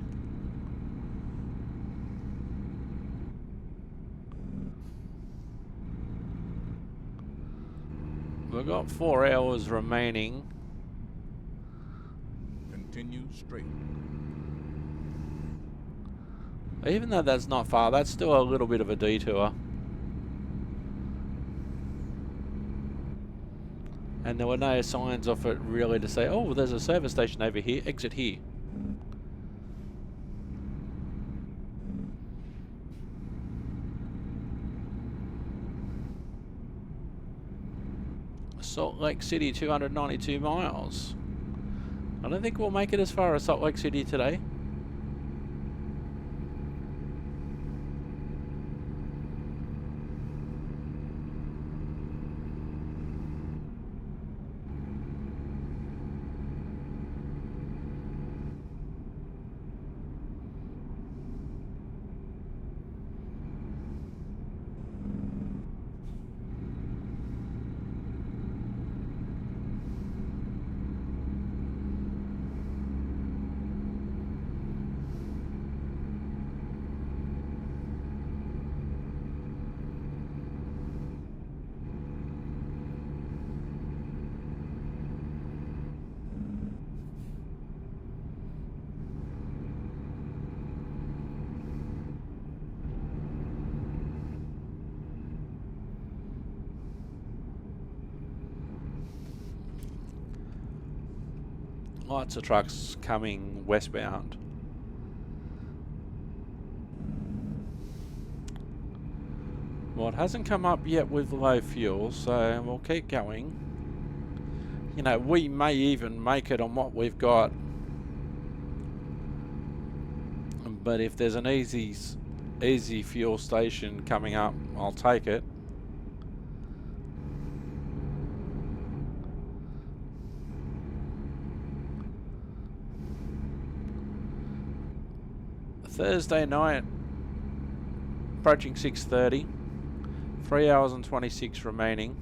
We've got 4 hours remaining. Continue straight. Even though that's not far, that's still a little bit of a detour. And there were no signs of it really to say, oh, there's a service station over here, exit here. Salt Lake City, 292 miles. I don't think we'll make it as far as Salt Lake City today. Lots of trucks coming westbound. Well, it hasn't come up yet with low fuel, so we'll keep going. You know, we may even make it on what we've got. But if there's an easy fuel station coming up, I'll take it. Thursday night, approaching 6:30, 3 hours and 26 remaining.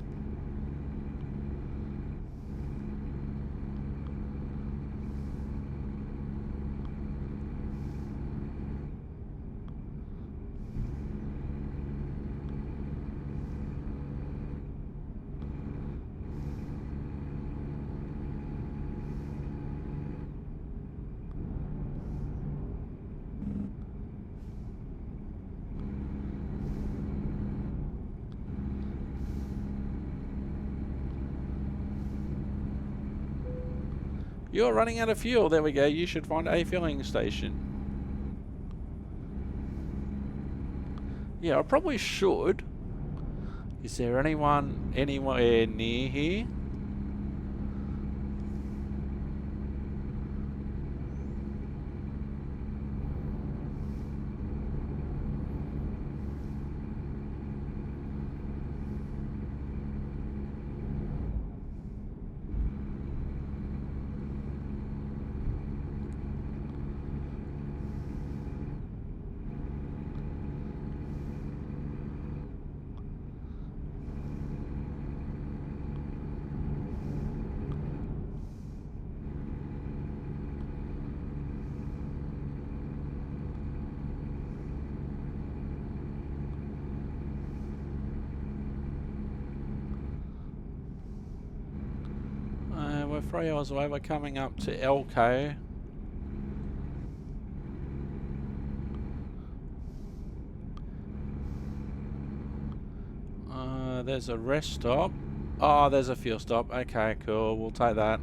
You're running out of fuel. There we go. You should find a filling station. Yeah, I probably should. Is there anyone anywhere near here? We're 3 hours away. We're coming up to Elko. There's a rest stop. Oh, there's a fuel stop. Okay, cool. We'll take that.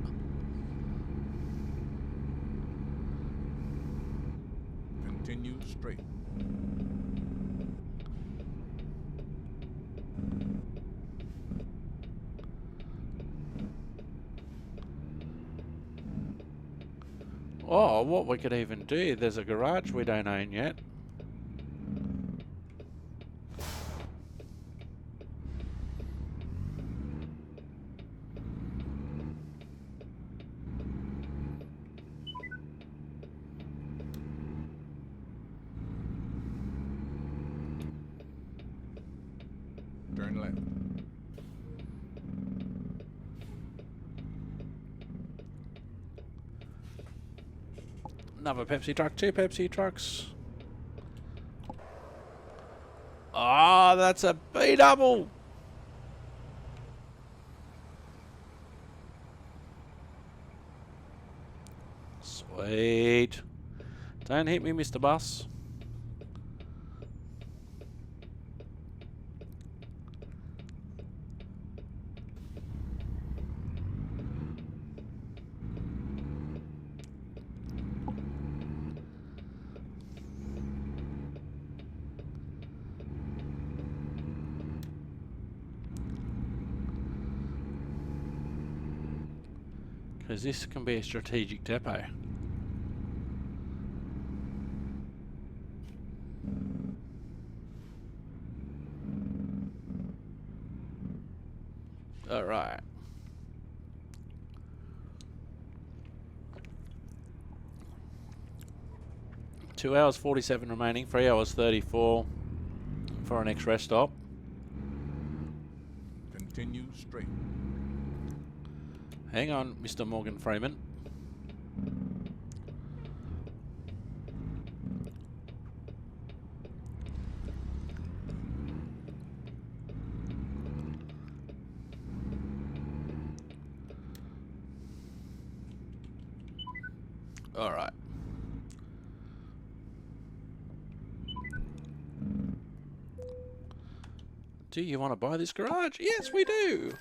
Continue straight. Oh, what we could even do, there's a garage we don't own yet. Turn left. Another Pepsi truck, 2 Pepsi trucks. Ah, that's a B-double. Sweet. Don't hit me, Mr. Bus. Because this can be a strategic depot. All right. Two hours 47 remaining. 3 hours 34 for our next rest stop. Continue straight. Hang on, Mr. Morgan Freeman. All right. Do you want to buy this garage? Yes, we do.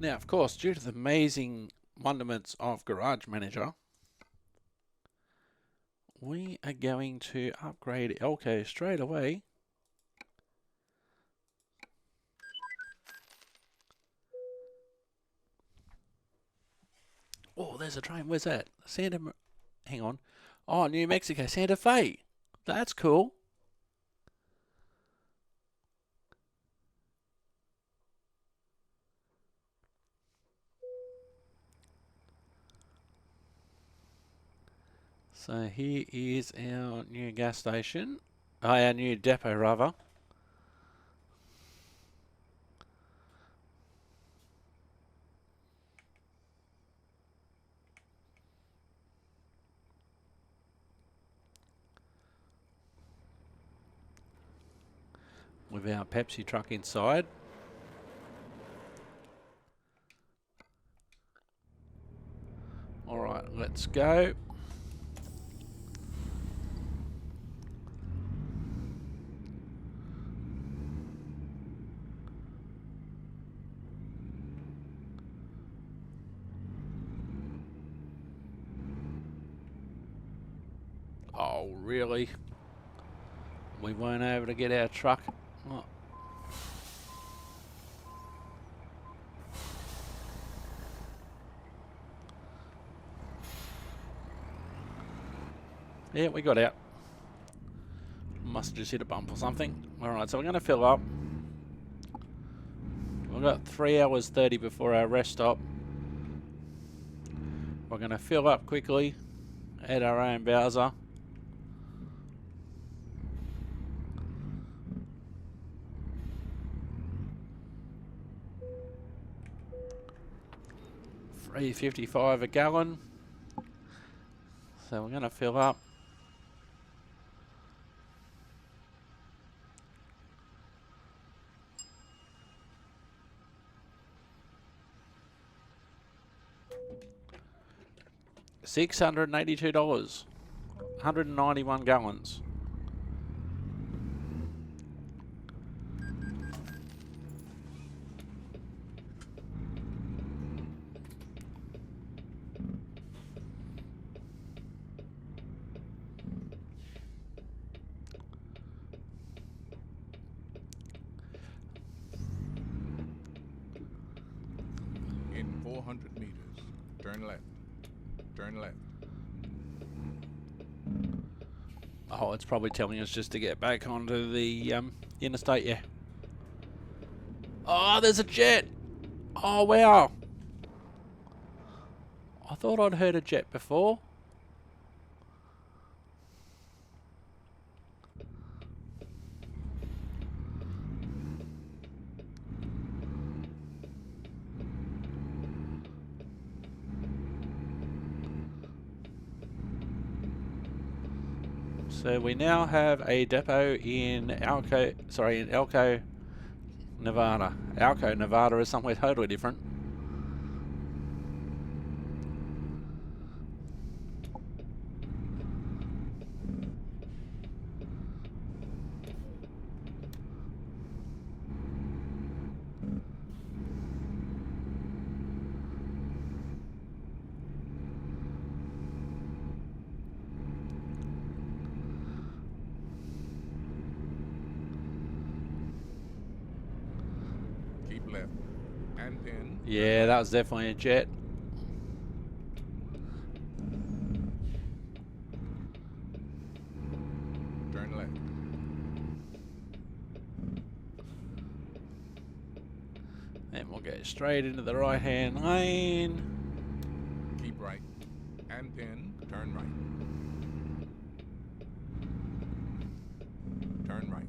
Now, of course, due to the amazing wonderments of Garage Manager, we are going to upgrade Elko straight away. Oh, there's a train. Where's that? Hang on. Oh, New Mexico, Santa Fe. That's cool. So here is our new gas station. Our new depot, rather. With our Pepsi truck inside. Alright, let's go. Oh, really? We weren't able to get our truck. Oh. Yeah, we got out. Must have just hit a bump or something. Alright, so we're going to fill up. We've got 3 hours 30 before our rest stop. We're going to fill up quickly at our own Bowser. $3.55 a gallon. So we're going to fill up. $682. 191 gallons. In 400 meters, turn left. Turn left. Oh, it's probably telling us just to get back onto the interstate, yeah. Oh, there's a jet! Oh, wow! I thought I'd heard a jet before. So we now have a depot in Elko, Nevada. Elko, Nevada is somewhere totally different. Keep left. And then. Yeah, that was definitely a jet. Turn left. Then we'll go straight into the right-hand lane. Keep right. And then turn right. Turn right.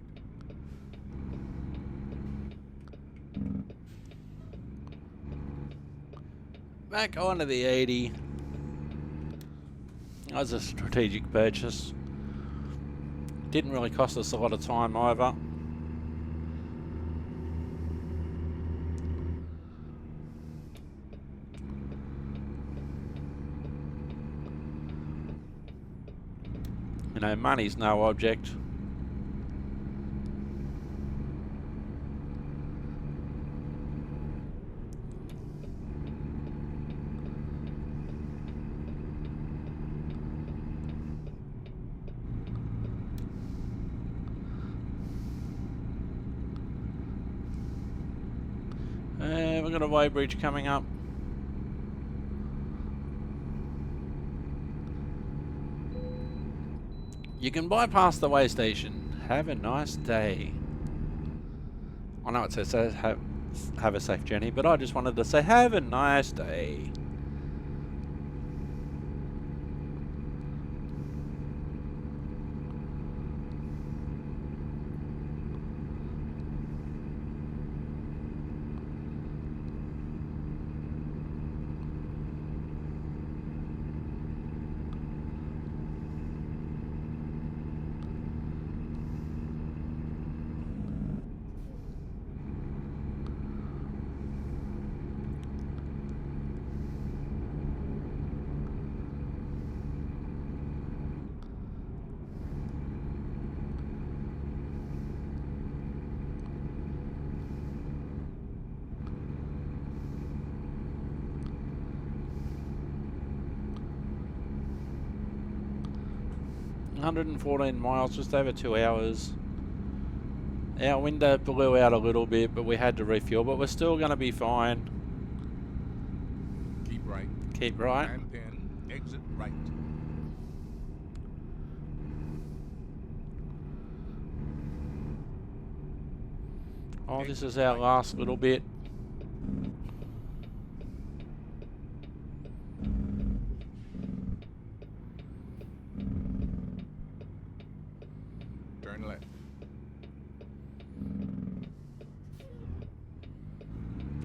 Back onto the 80. That was a strategic purchase. Didn't really cost us a lot of time either. You know, money's no object. We've got a way bridge coming up. You can bypass the way station. Have a nice day. I know it says have a safe journey, but I just wanted to say have a nice day. $114 miles, just over 2 hours. Our window blew out a little bit, but we had to refuel, but we're still going to be fine. Keep right. Keep right. And then exit right. Oh, this is our last little bit. Turn left.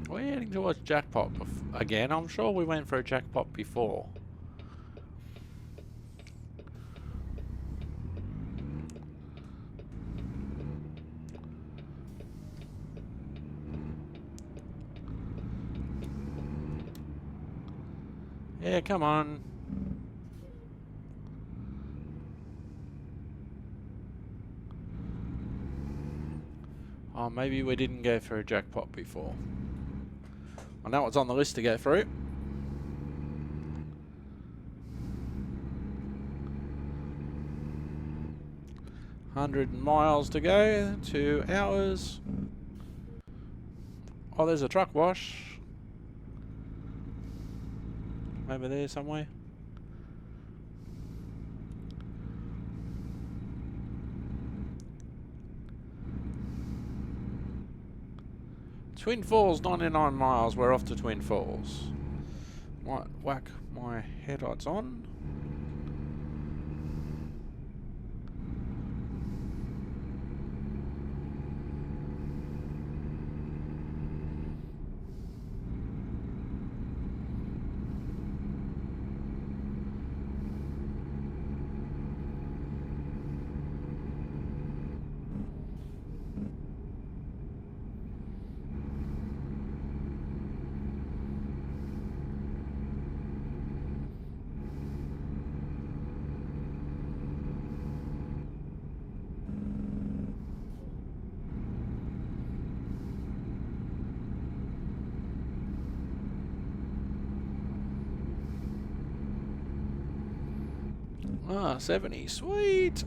We're heading towards jackpot again. I'm sure we went for a jackpot before. Yeah, come on. Oh, maybe we didn't go through a jackpot before. I know it's on the list to go through. $100 to go, 2 hours. Oh, there's a truck wash. Over there somewhere. Twin Falls, 99 miles. We're off to Twin Falls. Might whack my headlights on. Ah, 70, sweet.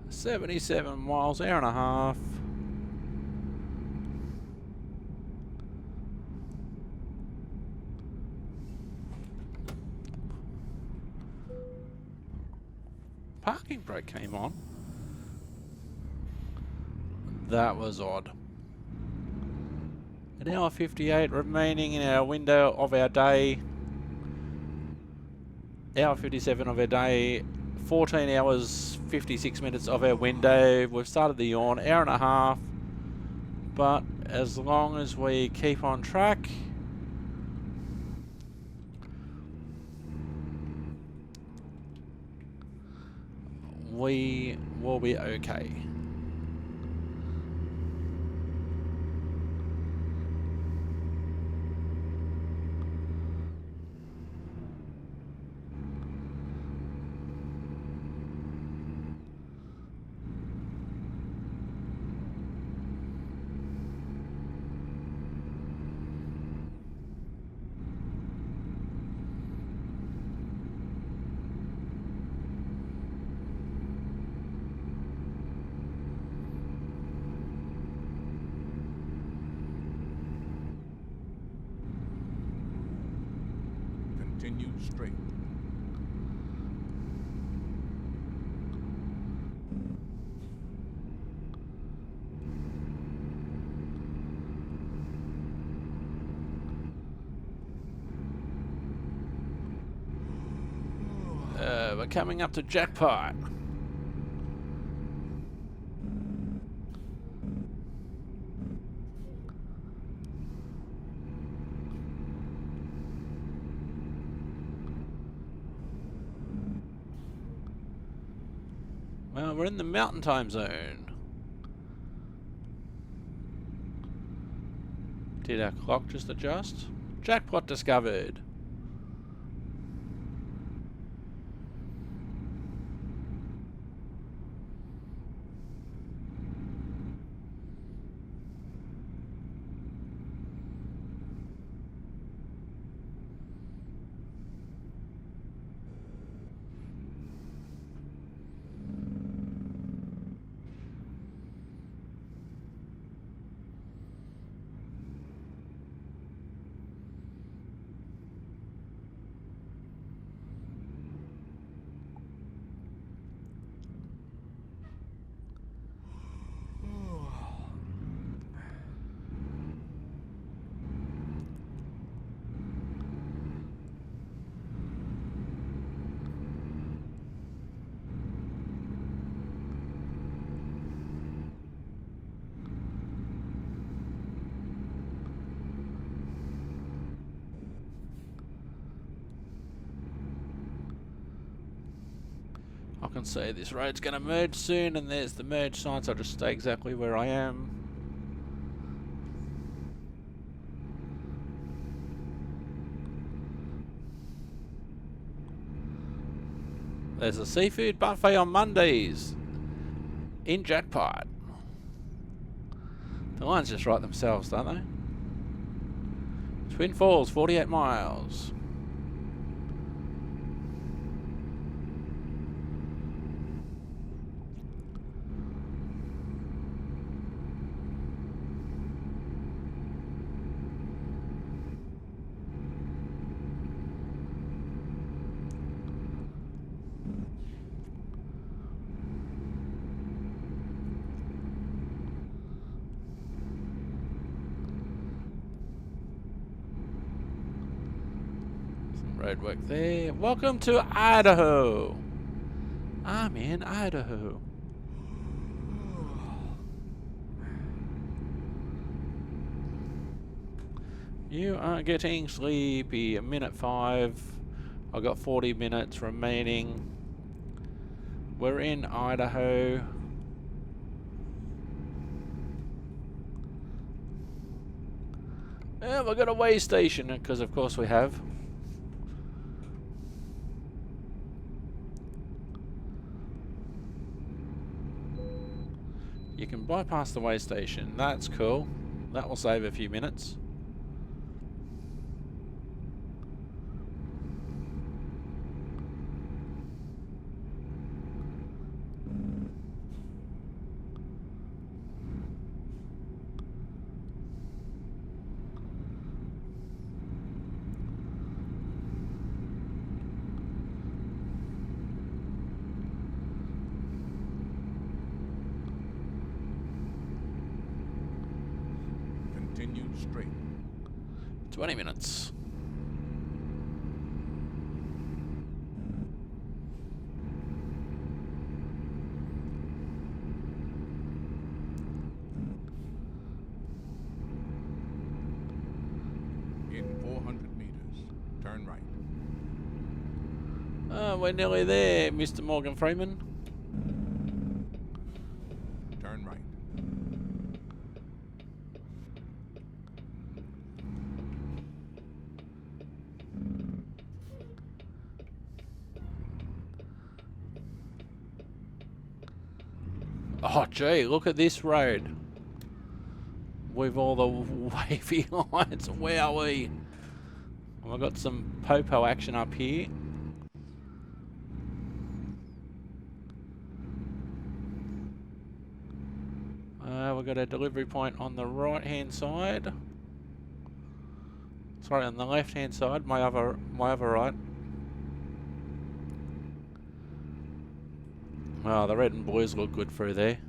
$77 miles, hour and a half. Parking brake came on. That was odd. An hour 58 remaining in our window of our day. Hour 57 of our day. 14 hours 56 minutes of our window. We've started the yawn, hour and a half. But as long as we keep on track, we will be okay. Continue straight. We're coming up to jackpot. Well, we're in the mountain time zone. Did our clock just adjust? Jackpot discovered. can see this road's going to merge soon, and there's the merge sign, so I'll just stay exactly where I am. There's a seafood buffet on Mondays in Jackpot. The lines just write themselves, don't they? Twin Falls, 48 miles. Roadwork there. Welcome to Idaho. I'm in Idaho. You are getting sleepy. 1:05. I've got 40 minutes remaining. We're in Idaho. And we've got a way station, because of course we have. You can bypass the way station. That's cool. That will save a few minutes. Continue straight. 20 minutes. In 400 meters, turn right. Oh, we're nearly there, Mr. Morgan Freeman. Turn right. Oh, gee, look at this road. With all the wavy lines. Wowee. I've got some popo action up here. We've got a delivery point on the right hand side. Sorry, on the left hand side, my other right. Oh, the red and blues look good through there.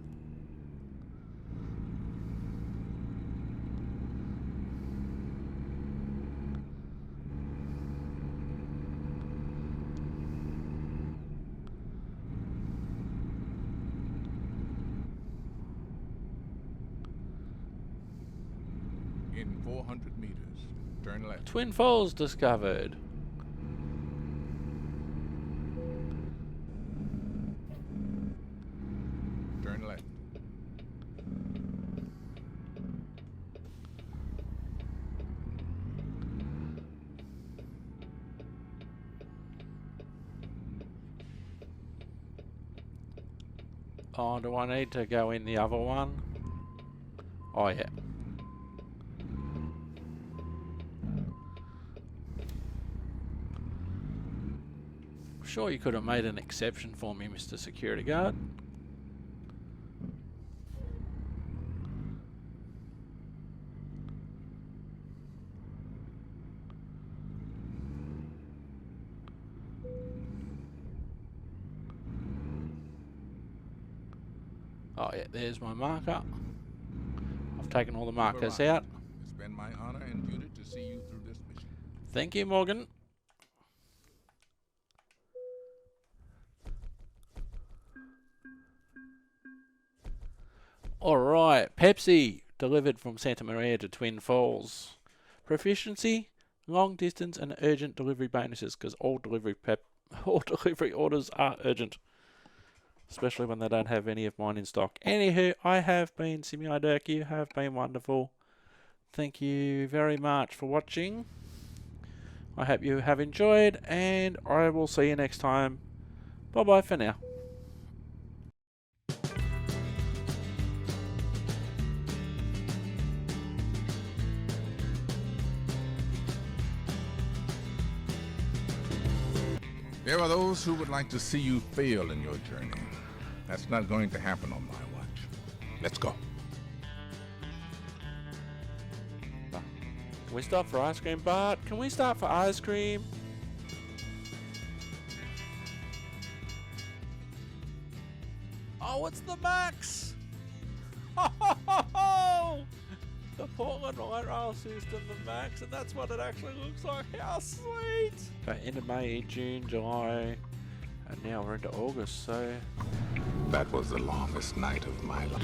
In 400 meters, turn left. Twin Falls discovered. Turn left. Oh, do I need to go in the other one? Oh, yeah. Sure, you could have made an exception for me, Mr. Security Guard. Oh yeah, there's my marker. I've taken all the markers out. It's been my honor and duty to see you through this mission. Thank you, Morgan. Alright, Pepsi, delivered from Santa Maria to Twin Falls. Proficiency, long distance and urgent delivery bonuses, because all delivery orders are urgent. especially when they don't have any of mine in stock. Anywho, I have been Simulator. You have been wonderful. Thank you very much for watching. I hope you have enjoyed, and I will see you next time. Bye bye for now. There are those who would like to see you fail in your journey. That's not going to happen on my watch. Let's go. Can we stop for ice cream, Bart? Can we start for ice cream? Oh, it's the Max! Ho, ho, ho, ho! The Portland Light Rail system, the Max, and that's what it actually looks like. How sweet! Okay, end of May, June, July, and now we're into August, so... That was the longest night of my life.